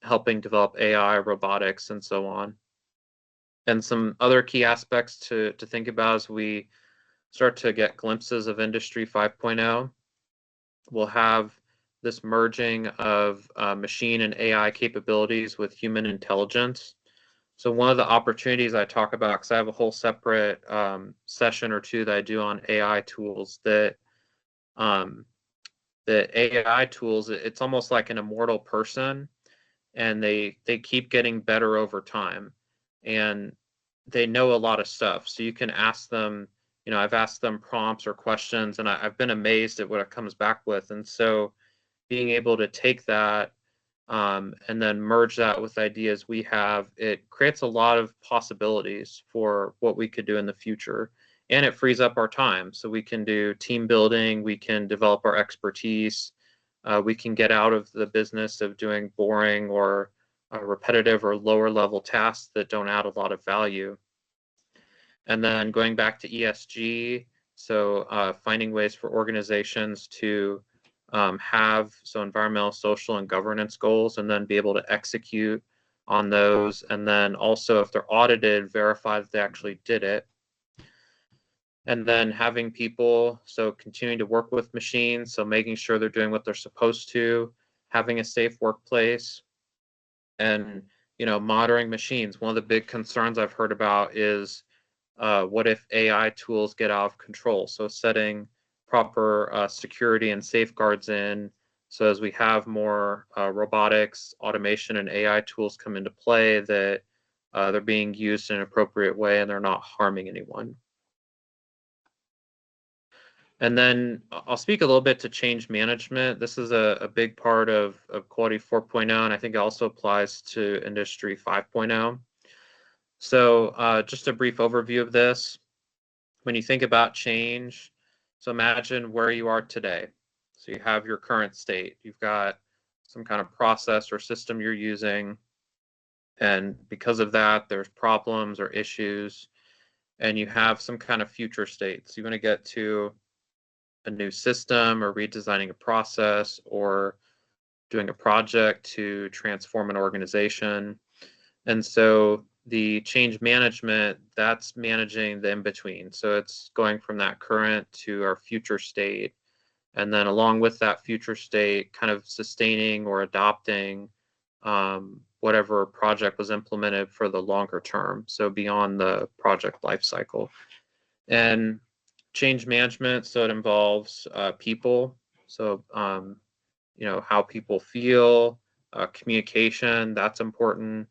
helping develop AI, robotics, and so on. And some other key aspects to think about as we start to get glimpses of Industry 5.0. We'll have this merging of machine and AI capabilities with human intelligence. So one of the opportunities I talk about, because I have a whole separate session or two that I do on AI tools, that AI tools, it's almost like an immortal person, and they keep getting better over time, and they know a lot of stuff. So you can ask them, I've asked them prompts or questions, and I've been amazed at what it comes back with. And so being able to take that and then merge that with ideas we have, it creates a lot of possibilities for what we could do in the future. And it frees up our time. So we can do team building, we can develop our expertise, we can get out of the business of doing boring or repetitive or lower level tasks that don't add a lot of value. And then going back to ESG, so finding ways for organizations to have environmental, social, and governance goals, and then be able to execute on those. And then also, if they're audited, verify that they actually did it. And then having people, so continuing to work with machines, so making sure they're doing what they're supposed to, having a safe workplace, and monitoring machines. One of the big concerns I've heard about is what if AI tools get out of control? So setting proper security and safeguards in, so as we have more robotics, automation, and AI tools come into play, that they're being used in an appropriate way and they're not harming anyone. And then I'll speak a little bit to change management. This is a big part of Quality 4.0, and I think it also applies to Industry 5.0. So just a brief overview of this. When you think about change, so imagine where you are today. So you have your current state. You've got some kind of process or system you're using, and because of that, there's problems or issues. and you have some kind of future state. So you want to get to a new system or redesigning a process or doing a project to transform an organization. And so the change management, that's managing the in-between. So it's going from that current to our future state. And then along with that future state, kind of sustaining or adopting whatever project was implemented for the longer term. So beyond the project lifecycle. And change management, so it involves people. So, how people feel, communication, that's important.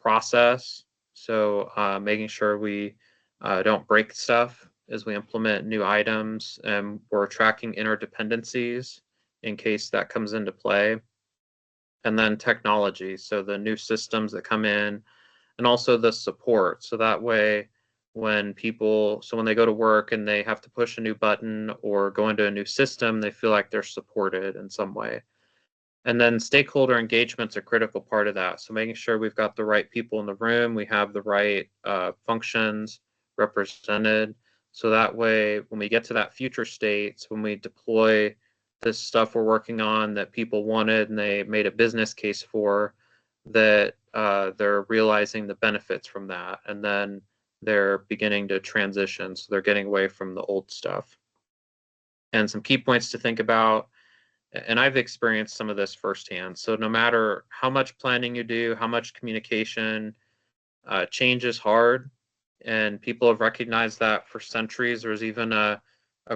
Process, so making sure we don't break stuff as we implement new items, and we're tracking interdependencies in case that comes into play. And then technology, so the new systems that come in, and also the support. So that way, when they go to work and they have to push a new button or go into a new system, they feel like they're supported in some way. And then stakeholder engagement's a critical part of that. So making sure we've got the right people in the room, we have the right functions represented. So that way, when we get to that future state, when we deploy this stuff we're working on that people wanted and they made a business case for, that they're realizing the benefits from that. And then they're beginning to transition. So they're getting away from the old stuff. And some key points to think about, and I've experienced some of this firsthand. So no matter how much planning you do, how much communication, change is hard, and people have recognized that for centuries. There's even a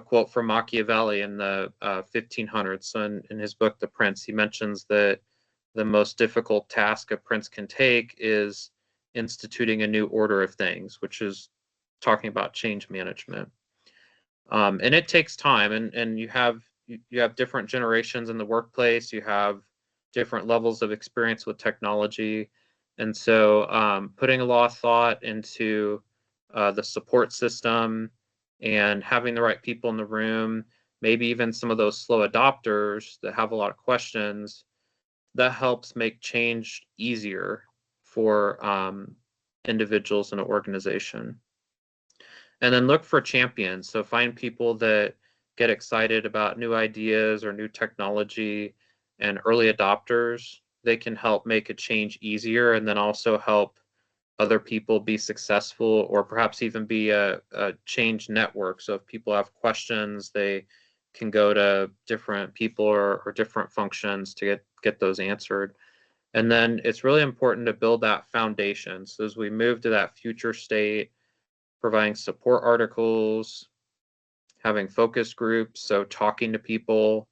quote from Machiavelli in the 1500s. So in his book, The Prince, he mentions that the most difficult task a prince can take is instituting a new order of things, which is talking about change management. And it takes time, and you have different generations in the workplace. You have different levels of experience with technology, and so putting a lot of thought into the support system and having the right people in the room, maybe even some of those slow adopters that have a lot of questions, that helps make change easier for individuals in an organization. And then look for champions. So find people that get excited about new ideas or new technology, and early adopters. They can help make a change easier, and then also help other people be successful, or perhaps even be a change network. So if people have questions, they can go to different people or different functions to get those answered. And then it's really important to build that foundation. So as we move to that future state, providing support articles, having focus groups, so talking to people,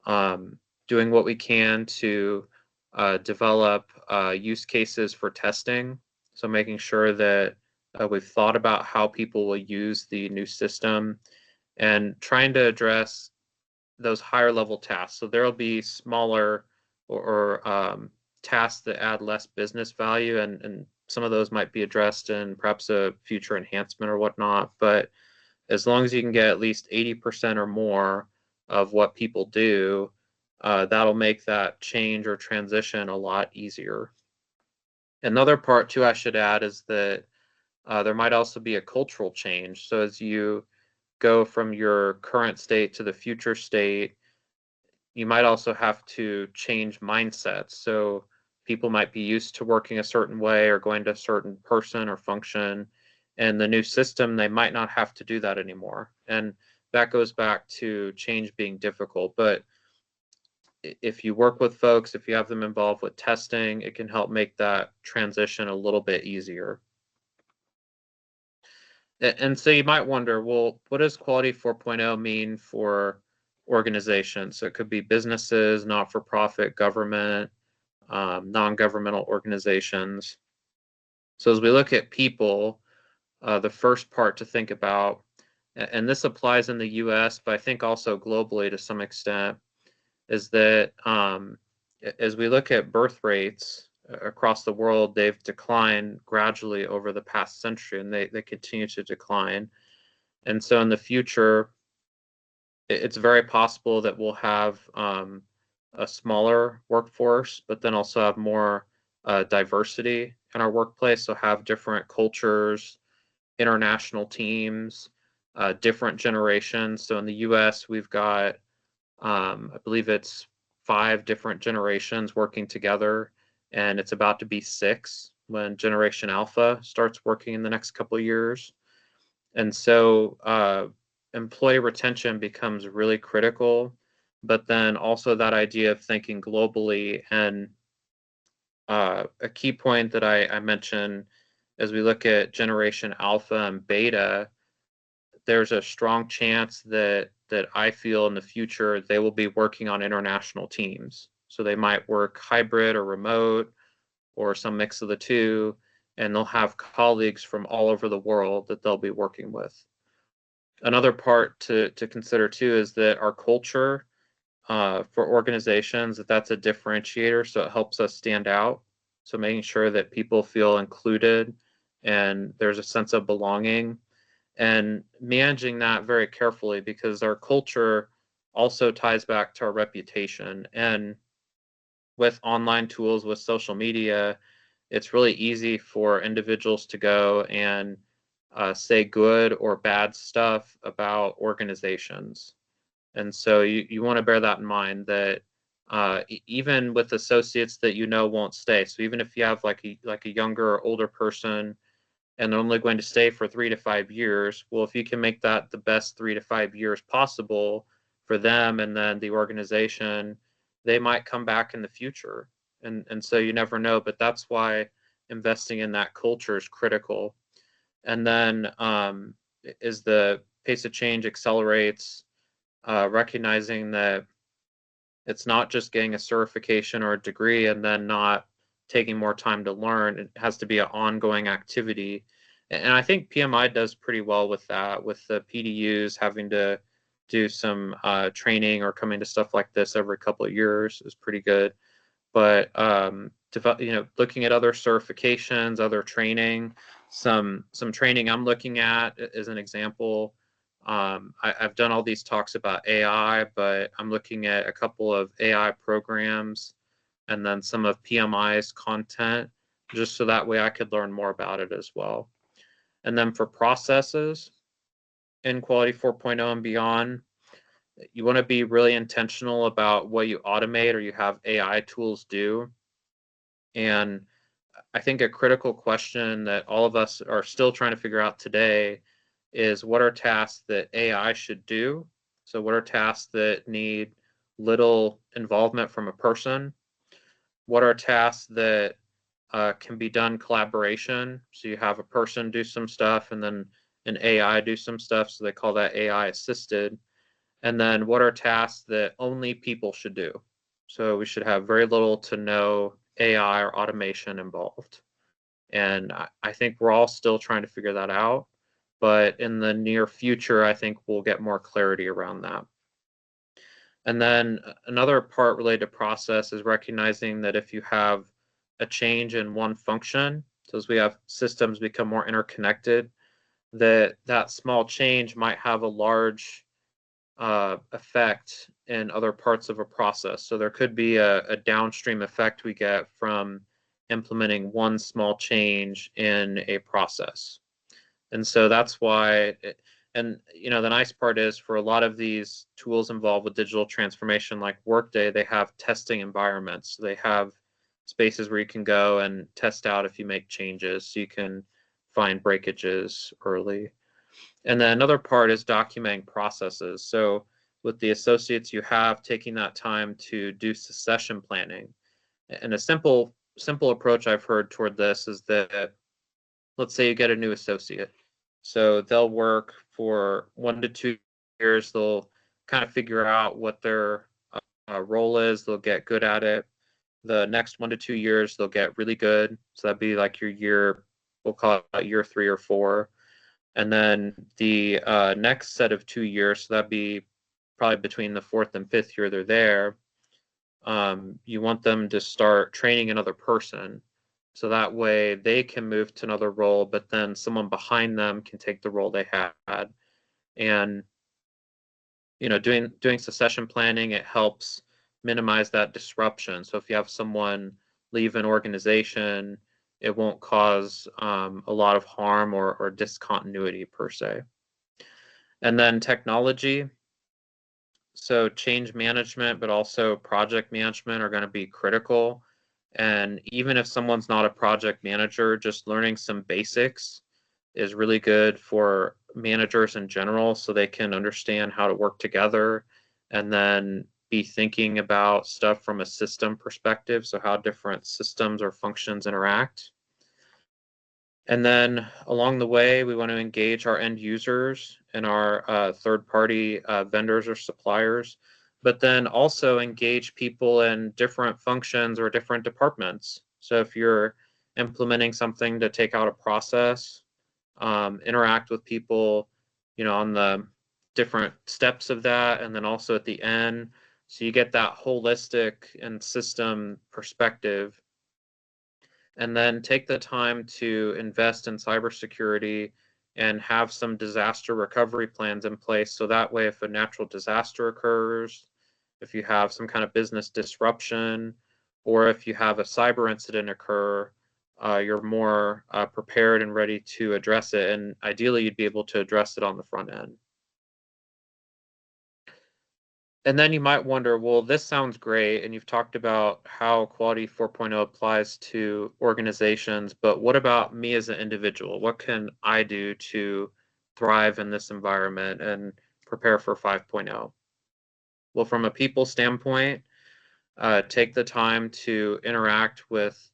doing what we can to develop use cases for testing. So making sure that we've thought about how people will use the new system, and trying to address those higher level tasks. So there'll be smaller or tasks that add less business value, and some of those might be addressed in perhaps a future enhancement or whatnot. But as long as you can get at least 80% or more of what people do, that'll make that change or transition a lot easier. Another part too I should add is that there might also be a cultural change. So as you go from your current state to the future state, you might also have to change mindsets. So people might be used to working a certain way or going to a certain person or function, and the new system, they might not have to do that anymore. And that goes back to change being difficult. But if you work with folks, if you have them involved with testing, it can help make that transition a little bit easier. And so you might wonder, well, what does Quality 4.0 mean for organizations? So it could be businesses, not-for-profit, government, non-governmental organizations. So as we look at people, the first part to think about, and this applies in the US, but I think also globally to some extent, is that as we look at birth rates across the world, they've declined gradually over the past century, and they continue to decline. And so in the future, it's very possible that we'll have a smaller workforce, but then also have more diversity in our workplace. So have different cultures, international teams, different generations. So in the US, we've got, I believe it's 5 different generations working together, and it's about to be 6 when Generation Alpha starts working in the next couple of years. And so employee retention becomes really critical, but then also that idea of thinking globally. And a key point that I mentioned as we look at Generation Alpha and Beta, there's a strong chance that I feel in the future they will be working on international teams. So they might work hybrid or remote or some mix of the two, and they'll have colleagues from all over the world that they'll be working with. Another part to consider too is that our culture for organizations, that's a differentiator, so it helps us stand out. So making sure that people feel included and there's a sense of belonging, and managing that very carefully, because our culture also ties back to our reputation. And with online tools, with social media, it's really easy for individuals to go and say good or bad stuff about organizations. And so you want to bear that in mind, that even with associates that you know won't stay. So even if you have like a younger or older person and they're only going to stay for 3 to 5 years, well, if you can make that the best 3 to 5 years possible for them and then the organization, they might come back in the future. And so you never know, but that's why investing in that culture is critical. And then as the pace of change accelerates, recognizing that it's not just getting a certification or a degree and then not taking more time to learn. It has to be an ongoing activity. And I think PMI does pretty well with that, with the PDUs having to do some training or coming to stuff like this every couple of years is pretty good. But looking at other certifications, other training, some training I'm looking at as an example. I've done all these talks about AI, but I'm looking at a couple of AI programs and then some of PMI's content, just so that way I could learn more about it as well. And then for processes in Quality 4.0 and beyond, you want to be really intentional about what you automate or you have AI tools do. And I think a critical question that all of us are still trying to figure out today is, what are tasks that AI should do? So what are tasks that need little involvement from a person? What are tasks that can be done collaboration? So you have a person do some stuff and then an AI do some stuff. So they call that AI assisted. And then what are tasks that only people should do? So we should have very little to no AI or automation involved. And I think we're all still trying to figure that out. But in the near future, I think we'll get more clarity around that. And then another part related to process is recognizing that if you have a change in one function, so as we have systems become more interconnected, that small change might have a large effect in other parts of a process. So there could be a downstream effect we get from implementing one small change in a process. And so that's why, and the nice part is, for a lot of these tools involved with digital transformation like Workday, they have testing environments. They have spaces where you can go and test out if you make changes, so you can find breakages early. And then another part is documenting processes. So with the associates you have, taking that time to do succession planning. And a simple approach I've heard toward this is that, let's say you get a new associate. So they'll work for 1 to 2 years. They'll kind of figure out what their role is. They'll get good at it. The next 1 to 2 years, they'll get really good. So that'd be like your year, we'll call it year 3 or 4. And then the next set of 2 years, so that'd be probably between the 4th and 5th year they're there, you want them to start training another person. So that way they can move to another role, but then someone behind them can take the role they had. And doing succession planning, it helps minimize that disruption. So if you have someone leave an organization, it won't cause a lot of harm or discontinuity per se. And then technology. So change management, but also project management are going to be critical. And even if someone's not a project manager, just learning some basics is really good for managers in general so they can understand how to work together and then be thinking about stuff from a system perspective, so how different systems or functions interact. And then along the way, we want to engage our end users and our third-party vendors or suppliers, but then also engage people in different functions or different departments. So if you're implementing something to take out a process, interact with people, on the different steps of that, and then also at the end, so you get that holistic and system perspective. And then take the time to invest in cybersecurity and have some disaster recovery plans in place. So that way, if a natural disaster occurs, if you have some kind of business disruption, or if you have a cyber incident occur, you're more prepared and ready to address it. And ideally, you'd be able to address it on the front end. And then you might wonder, well, this sounds great, and you've talked about how Quality 4.0 applies to organizations, but what about me as an individual? What can I do to thrive in this environment and prepare for 5.0? Well, from a people standpoint, take the time to interact with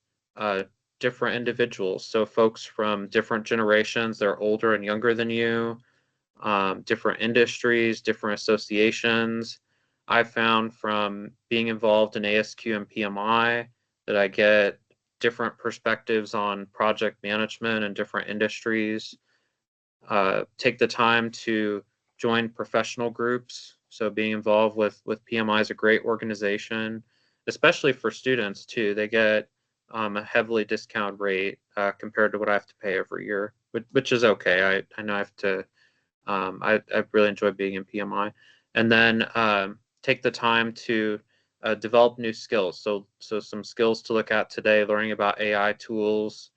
different individuals. So folks from different generations, they're older and younger than you, different industries, different associations. I found from being involved in ASQ and PMI that I get different perspectives on project management and different industries. Take the time to join professional groups. So being involved with PMI is a great organization, especially for students too. They get a heavily discounted rate compared to what I have to pay every year, which is okay. I know I have to I really enjoy being in PMI. And then take the time to develop new skills. So some skills to look at today, learning about AI tools,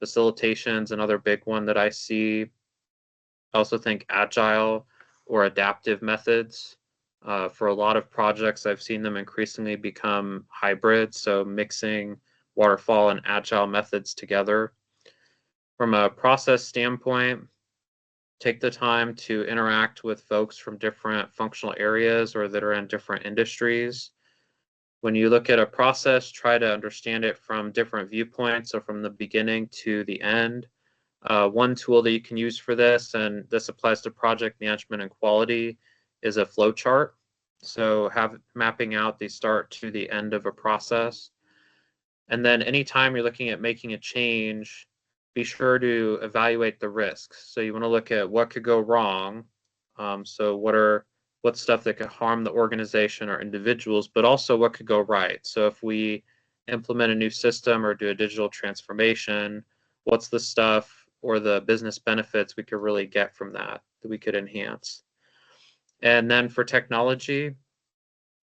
facilitations, another big one that I see. I also think agile or adaptive methods. For a lot of projects, I've seen them increasingly become hybrid, so mixing waterfall and agile methods together. From a process standpoint, take the time to interact with folks from different functional areas or that are in different industries. When you look at a process, try to understand it from different viewpoints, so from the beginning to the end. One tool that you can use for this, and this applies to project management and quality, is a flow chart. So have mapping out the start to the end of a process. And then anytime you're looking at making a change, be sure to evaluate the risks. So you want to look at what could go wrong. So what's stuff that could harm the organization or individuals, but also what could go right. So if we implement a new system or do a digital transformation, what's the stuff or the business benefits we could really get from that we could enhance. And then for technology,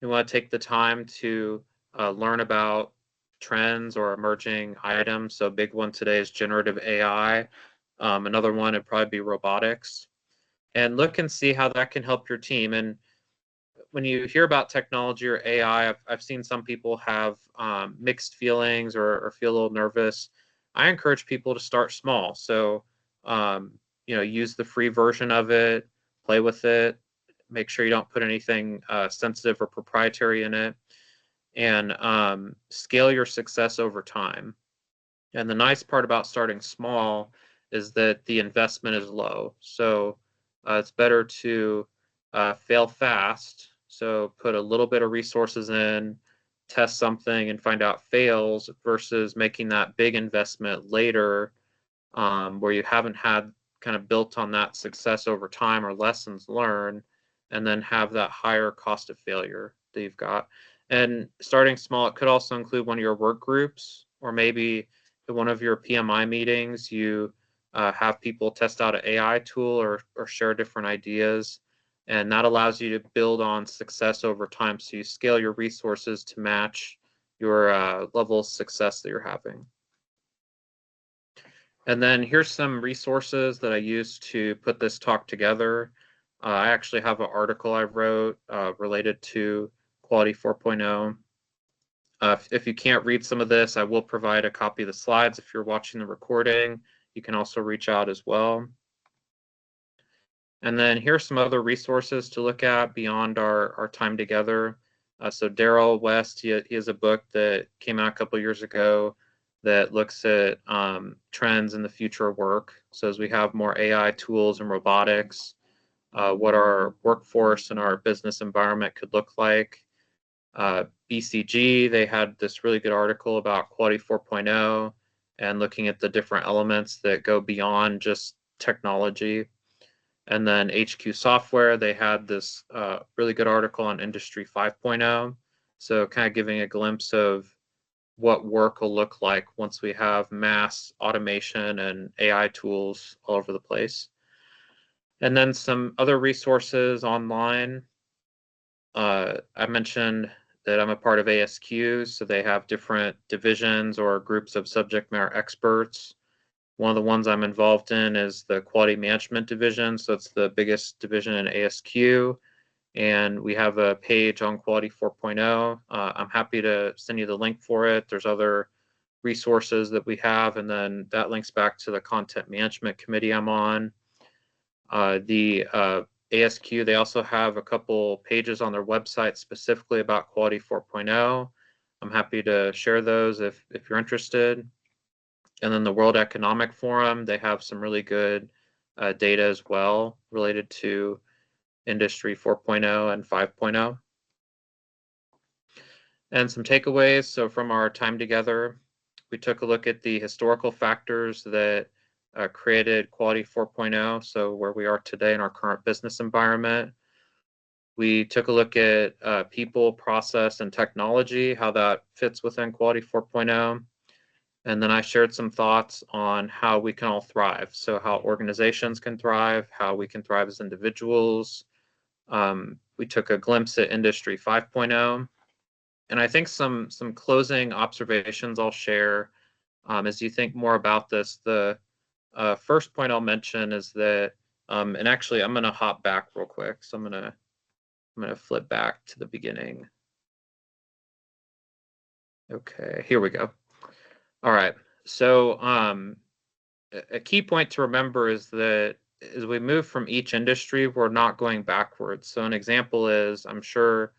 you want to take the time to learn about trends or emerging items. So a big one today is generative AI. Another one would probably be robotics. And look and see how that can help your team. And when you hear about technology or AI, I've seen some people have mixed feelings or feel a little nervous. I encourage people to start small. So, use the free version of it, play with it, make sure you don't put anything sensitive or proprietary in it, and scale your success over time. And the nice part about starting small is that the investment is low. So it's better to fail fast. So put a little bit of resources in, test something and find out fails versus making that big investment later where you haven't had kind of built on that success over time or lessons learned, and then have that higher cost of failure that you've got. And starting small, it could also include one of your work groups, or maybe in one of your PMI meetings, you have people test out an AI tool or share different ideas. And that allows you to build on success over time. So you scale your resources to match your level of success that you're having. And then here's some resources that I used to put this talk together. I actually have an article I wrote related to Quality 4.0. If you can't read some of this, I will provide a copy of the slides. If you're watching the recording, you can also reach out as well. And then here's some other resources to look at beyond our time together. So Daryl West, he has a book that came out a couple years ago that looks at trends in the future of work. So as we have more AI tools and robotics, what our workforce and our business environment could look like. BCG, they had this really good article about Quality 4.0 and looking at the different elements that go beyond just technology. And then HQ Software, they had this really good article on Industry 5.0. So kind of giving a glimpse of what work will look like once we have mass automation and AI tools all over the place. And then some other resources online. I mentioned that I'm a part of ASQ, so they have different divisions or groups of subject matter experts. One of the ones I'm involved in is the Quality Management Division, so it's the biggest division in ASQ. And we have a page on Quality 4.0. I'm happy to send you the link for it. There's other resources that we have, and then that links back to the Content Management Committee I'm on. The ASQ, they also have a couple pages on their website specifically about Quality 4.0. I'm happy to share those if you're interested. And then the World Economic Forum, they have some really good data as well related to Industry 4.0 and 5.0. And some takeaways. So from our time together, we took a look at the historical factors that created Quality 4.0, so where we are today in our current business environment. We took a look at people, process, and technology, how that fits within Quality 4.0. And then I shared some thoughts on how we can all thrive. So how organizations can thrive, how we can thrive as individuals. We took a glimpse at Industry 5.0. And I think some closing observations I'll share as you think more about this. The first point I'll mention is that, and actually I'm going to hop back real quick. So I'm going to flip back to the beginning. Okay, here we go. All right. So a key point to remember is that as we move from each industry, we're not going backwards. So an example is, I'm sure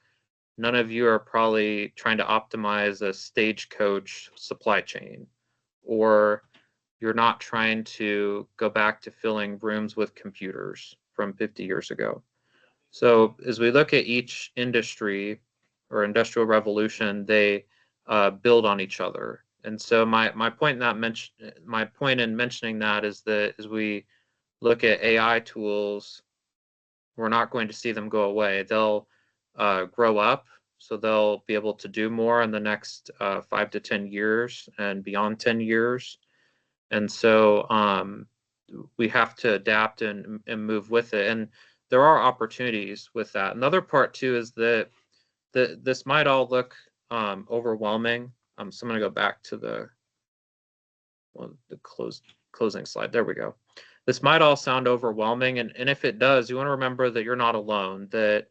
none of you are probably trying to optimize a stagecoach supply chain, or you're not trying to go back to filling rooms with computers from 50 years ago. So as we look at each industry or industrial revolution, they build on each other. And so my point in mentioning that is that as we look at AI tools, we're not going to see them go away. They'll grow up, so they'll be able to do more in the next 5 to 10 years and beyond 10 years. And so we have to adapt and move with it. And there are opportunities with that. Another part too is that this might all look overwhelming. So I'm going to go back to the closing slide. There we go. This might all sound overwhelming, and if it does, you want to remember that you're not alone, that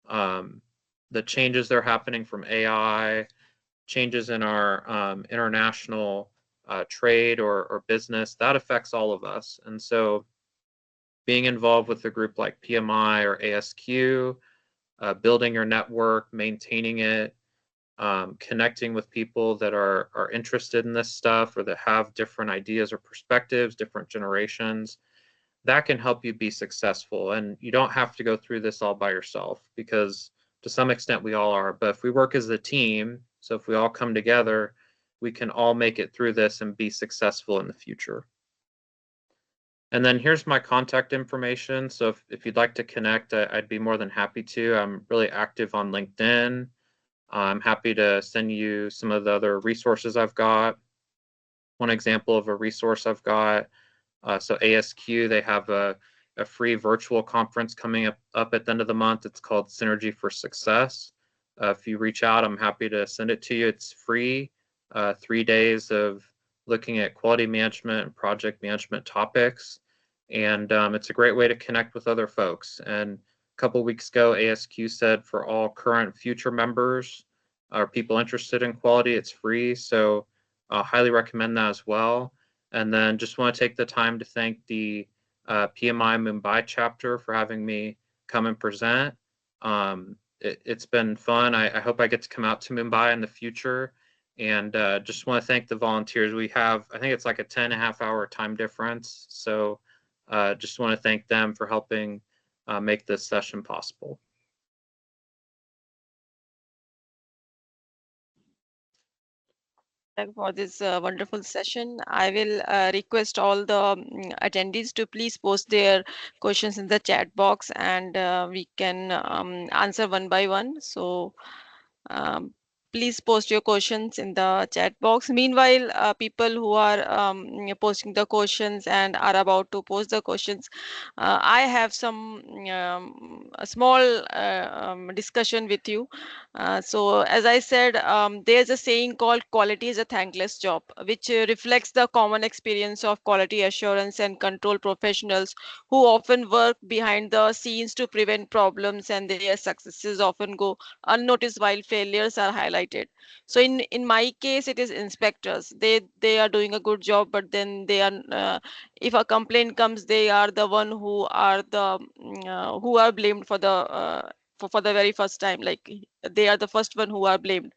the changes that are happening from AI, changes in our international trade or business, that affects all of us. And so being involved with a group like PMI or ASQ, building your network, maintaining it, connecting with people that are interested in this stuff or that have different ideas or perspectives, different generations, that can help you be successful. And you don't have to go through this all by yourself, because to some extent we all are. But if we work as a team, so if we all come together, we can all make it through this and be successful in the future. And then here's my contact information. So if you'd like to connect, I'd be more than happy to. I'm really active on LinkedIn. I'm happy to send you some of the other resources I've got. One example of a resource I've got, so ASQ, they have a free virtual conference coming up at the end of the month. It's called Synergy for Success. If you reach out, I'm happy to send it to you. It's free, 3 days of looking at quality management and project management topics. And it's a great way to connect with other folks. And a couple of weeks ago, ASQ said for all current future members or people interested in quality, it's free. So I highly recommend that as well. And then just want to take the time to thank the PMI Mumbai chapter for having me come and present. It's been fun. I hope I get to come out to Mumbai in the future. And just want to thank the volunteers. We have, I think it's like a 10.5 hour time difference. So just want to thank them for helping make this session possible. For this wonderful session. I will request all the attendees to please post their questions in the chat box, and we can answer one by one. So um, please post your questions in the chat box. Meanwhile, people who are posting the questions and are about to post the questions, I have some a small discussion with you. So, as I said, there's a saying called quality is a thankless job, which reflects the common experience of quality assurance and control professionals who often work behind the scenes to prevent problems, and their successes often go unnoticed while failures are highlighted. So in my case, it is inspectors. They are doing a good job, but then they are if a complaint comes, they are the one who are blamed for the for the very first time. Like they are the first one who are blamed.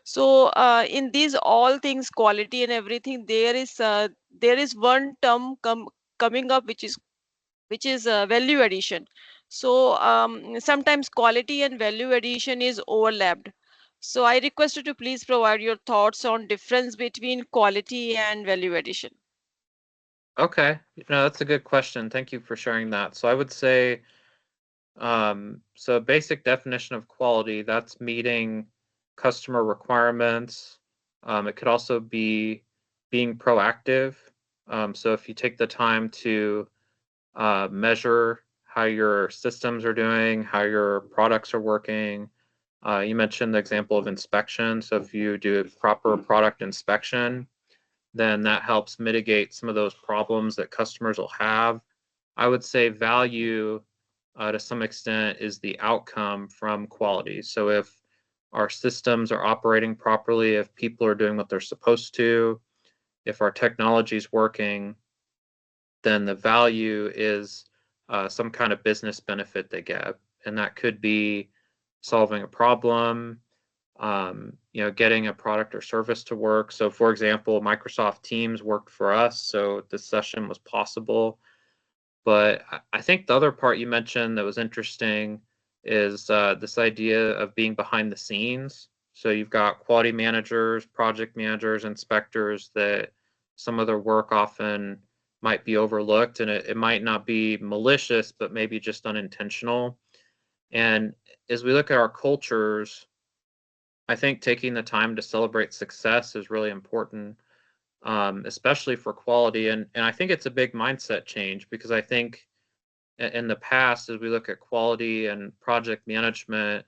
So in these all things, quality and everything, there is one term coming up which is value addition. So sometimes quality and value addition is overlapped. So I request you to please provide your thoughts on difference between quality and value addition. Okay, that's a good question. Thank you for sharing that. So I would say, so a basic definition of quality, that's meeting customer requirements. It could also be being proactive. So if you take the time to measure how your systems are doing, how your products are working. You mentioned the example of inspection. So if you do a proper product inspection, then that helps mitigate some of those problems that customers will have. I would say value to some extent is the outcome from quality. So if our systems are operating properly, if people are doing what they're supposed to, if our technology is working, then the value is some kind of business benefit they get. And that could be solving a problem, getting a product or service to work. So for example, Microsoft Teams worked for us, so this session was possible. But I think the other part you mentioned that was interesting is this idea of being behind the scenes. So you've got quality managers, project managers, inspectors that some of their work often might be overlooked, and it might not be malicious, but maybe just unintentional. And as we look at our cultures, I think taking the time to celebrate success is really important, especially for quality. And I think it's a big mindset change because I think in the past, as we look at quality and project management,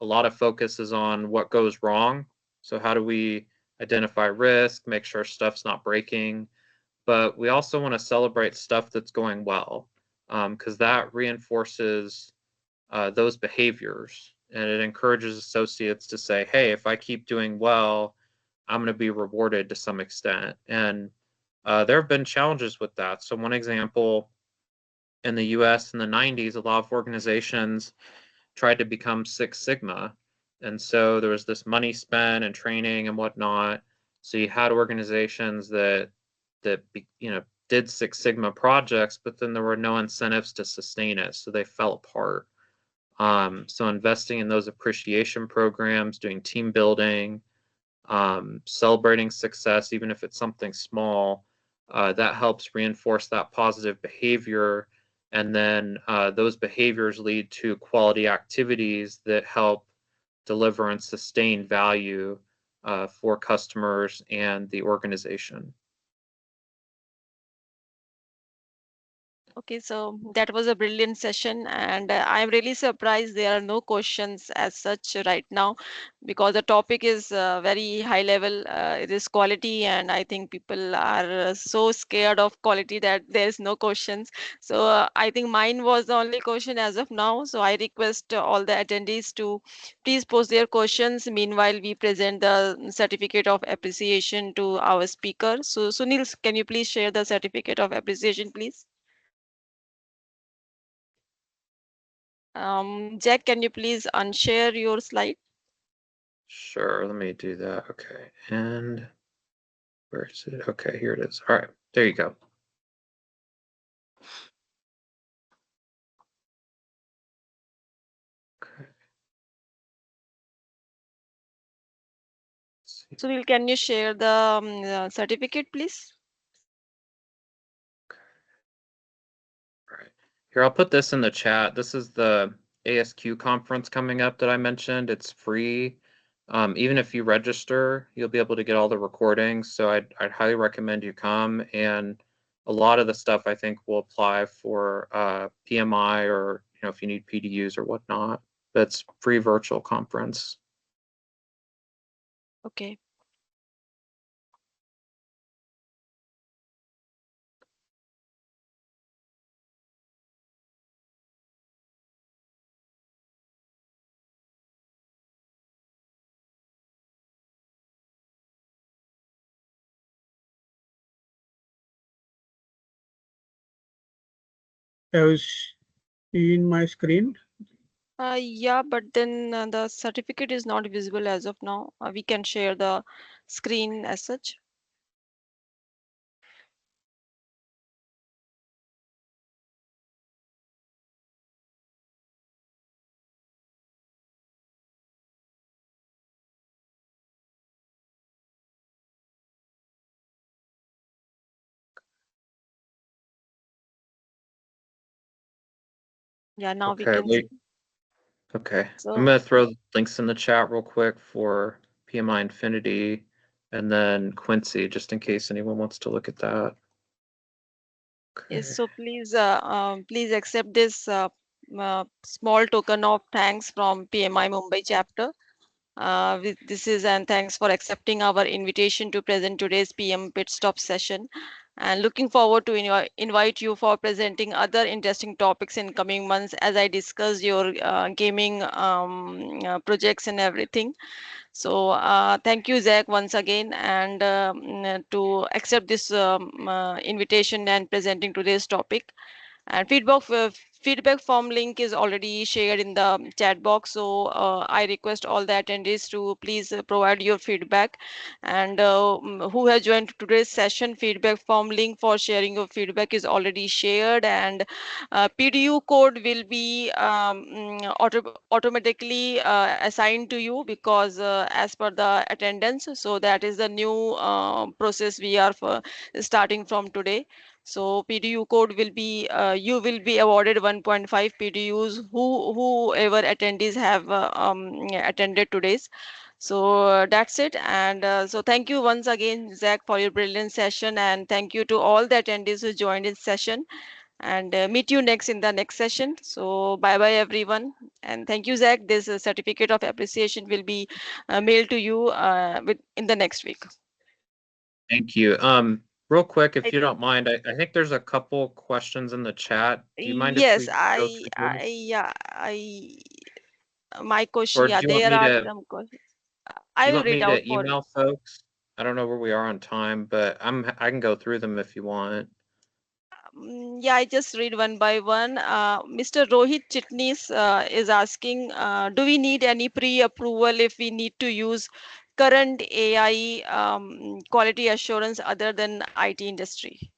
a lot of focus is on what goes wrong. So how do we identify risk, make sure stuff's not breaking? But we also want to celebrate stuff that's going well, because that reinforces those behaviors, and it encourages associates to say, hey, if I keep doing well, I'm going to be rewarded to some extent. And there have been challenges with that. So one example, in the US in the 90s, a lot of organizations tried to become Six Sigma. And so there was this money spent and training and whatnot. So you had organizations that did Six Sigma projects, but then there were no incentives to sustain it. So they fell apart. So investing in those appreciation programs, doing team building, celebrating success, even if it's something small, that helps reinforce that positive behavior. And then those behaviors lead to quality activities that help deliver and sustain value for customers and the organization. Okay, so that was a brilliant session, and I'm really surprised there are no questions as such right now because the topic is very high level. It is quality, and I think people are so scared of quality that there's no questions. So I think mine was the only question as of now. So I request all the attendees to please post their questions. Meanwhile, we present the certificate of appreciation to our speaker. So Sunil, can you please share the certificate of appreciation, please? Jack, can you please unshare your slide? Sure, let me do that. Okay, and where is it? Okay, here it is. All right, there you go. Okay, let's see. Sunil, can you share the certificate, please? All right, here I'll put this in the chat. This is the ASQ conference coming up that I mentioned. It's free. Even if you register, you'll be able to get all the recordings. So I'd highly recommend you come. And a lot of the stuff I think will apply for PMI or if you need PDUs or whatnot. That's free virtual conference. Okay. I was in my screen. Yeah, but then the certificate is not visible as of now. We can share the screen as such. Yeah, now we Okay, can see. wait. Okay, I'm So gonna throw links in the chat real quick for PMI Infinity and then Quincy, just in case anyone wants to look at that. yes, Okay. so please, please accept this small token of thanks from PMI Mumbai chapter. This is and thanks for accepting our invitation to present today's PM Pit Stop session. And looking forward to invite you for presenting other interesting topics in coming months as I discuss your gaming projects and everything. So thank you, Zach, once again, and to accept this invitation and presenting today's topic. And feedback form link is already shared in the chat box. So I request all the attendees to please provide your feedback. And who has joined today's session, feedback form link for sharing your feedback is already shared. And PDU code will be automatically assigned to you because as per the attendance. So that is the new process we are starting from today. So PDU code will be you will be awarded 1.5 PDUs whoever attendees have attended today's. So that's it. And so thank you once again, Zach, for your brilliant session, and thank you to all the attendees who joined this session. And meet you next in the next session. So bye bye everyone, and thank you, Zach. This certificate of appreciation will be mailed to you with in the next week. Thank you. Real quick, if you don't mind, I think there's a couple questions in the chat. Do you mind if Yes, we go through those? yeah, I, my question, Or yeah, there are some questions. do I you will want read me out to for you. email folks? I don't know where we are on time, but I can go through them if you want. Yeah, I just read one by one. Mr. Rohit Chitnis is asking, do we need any pre-approval if we need to use current AI quality assurance other than IT industry?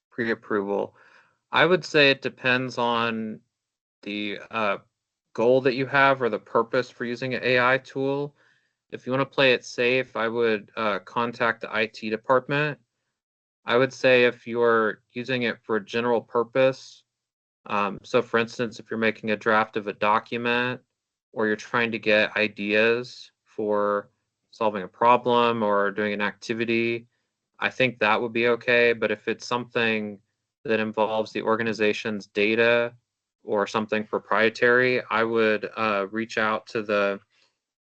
Pre-approval. I would say it depends on the goal that you have or the purpose for using an AI tool. If you want to play it safe, I would contact the IT department. I would say if you're using it for a general purpose, so for instance, if you're making a draft of a document or you're trying to get ideas for solving a problem or doing an activity, I think that would be okay. But if it's something that involves the organization's data or something proprietary, I would reach out to the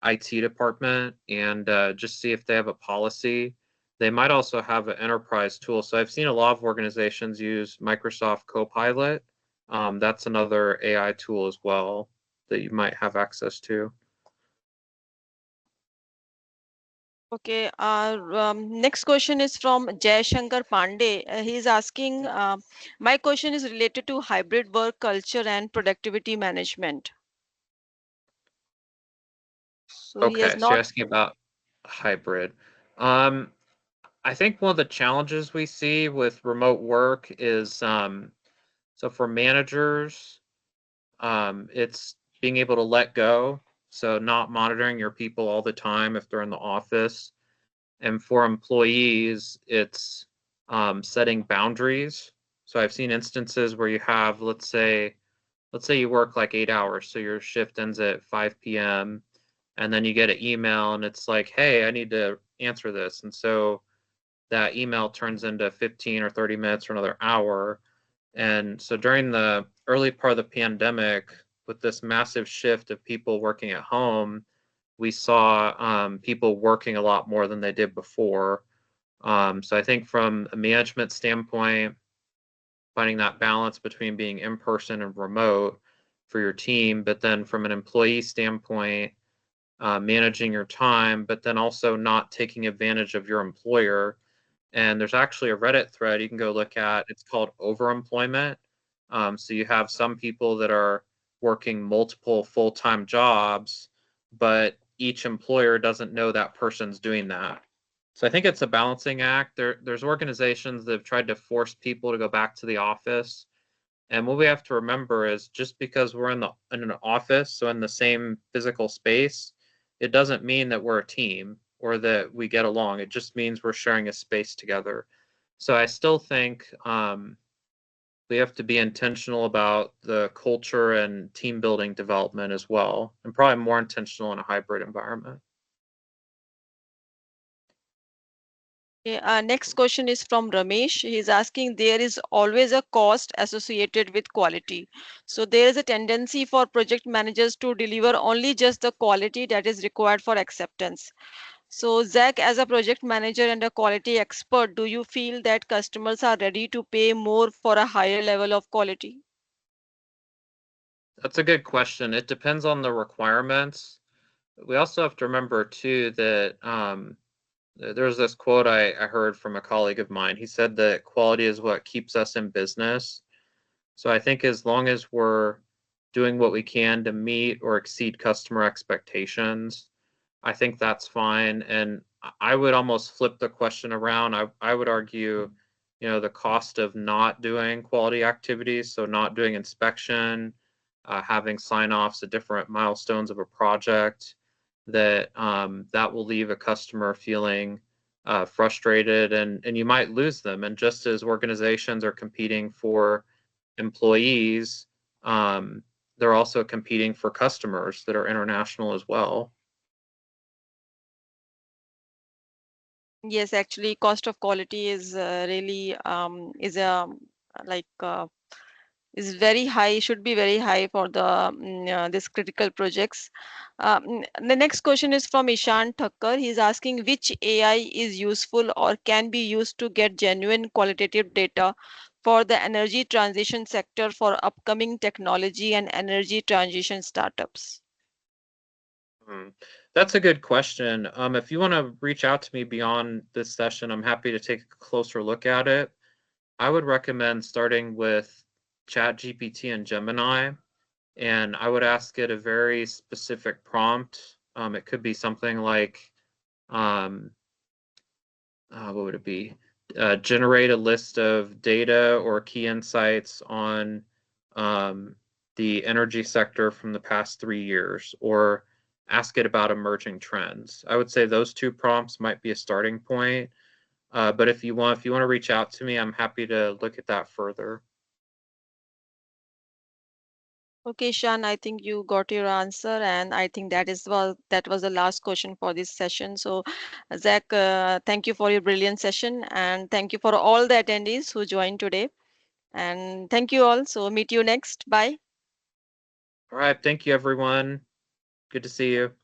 IT department and just see if they have a policy. They might also have an enterprise tool. So I've seen a lot of organizations use Microsoft Copilot. That's another AI tool as well that you might have access to. Okay, our next question is from Jay Shankar Pandey. He is asking, my question is related to hybrid work culture and productivity management. So he has Okay, so not. you're asking about hybrid. Um, I think one of the challenges we see with remote work is so for managers, it's being able to let go. So not monitoring your people all the time if they're in the office. And for employees, it's setting boundaries. So I've seen instances where you have, let's say you work like 8 hours, so your shift ends at 5 p.m. and then you get an email and it's like, hey, I need to answer this. And so that email turns into 15 or 30 minutes or another hour. And so during the early part of the pandemic, with this massive shift of people working at home, we saw people working a lot more than they did before. So I think from a management standpoint, finding that balance between being in person and remote for your team, but then from an employee standpoint, managing your time, but then also not taking advantage of your employer. And there's actually a Reddit thread you can go look at. It's called overemployment. So you have some people that are working multiple full-time jobs, but each employer doesn't know that person's doing that. So I think it's a balancing act. There's organizations that have tried to force people to go back to the office. And what we have to remember is just because we're in an office, so in the same physical space, it doesn't mean that we're a team or that we get along. It just means we're sharing a space together. So I still think we have to be intentional about the culture and team building development as well, and probably more intentional in a hybrid environment. Okay, next question is from Ramesh. He's asking, there is always a cost associated with quality. So there is a tendency for project managers to deliver only just the quality that is required for acceptance. So Zach, as a project manager and a quality expert, do you feel that customers are ready to pay more for a higher level of quality? That's a good question. It depends on the requirements. We also have to remember too that there's this quote I heard from a colleague of mine. He said that quality is what keeps us in business. So I think as long as we're doing what we can to meet or exceed customer expectations, I think that's fine. And I would almost flip the question around. I would argue, the cost of not doing quality activities, so not doing inspection, having sign-offs at different milestones of a project, that will leave a customer feeling frustrated, and you might lose them. And just as organizations are competing for employees, they're also competing for customers that are international as well. Yes, actually, cost of quality is really is a like is very high, should be very high for the this critical projects. The next question is from Ishan Thakkar. He's asking which AI is useful or can be used to get genuine qualitative data for the energy transition sector for upcoming technology and energy transition startups. Hmm. That's a good question. If you want to reach out to me beyond this session, I'm happy to take a closer look at it. I would recommend starting with ChatGPT and Gemini, and I would ask it a very specific prompt. It could be something like, um, what would it be? Generate a list of data or key insights on um, the energy sector from the past 3 years, or ask it about emerging trends. I would say those two prompts might be a starting point. But if you want to reach out to me, I'm happy to look at that further. Okay, Shan, I think you got your answer, and I think that was the last question for this session. So, Zach, thank you for your brilliant session, and thank you for all the attendees who joined today. And thank you all. So meet you next. Bye. All right. Thank you, everyone. Good to see you.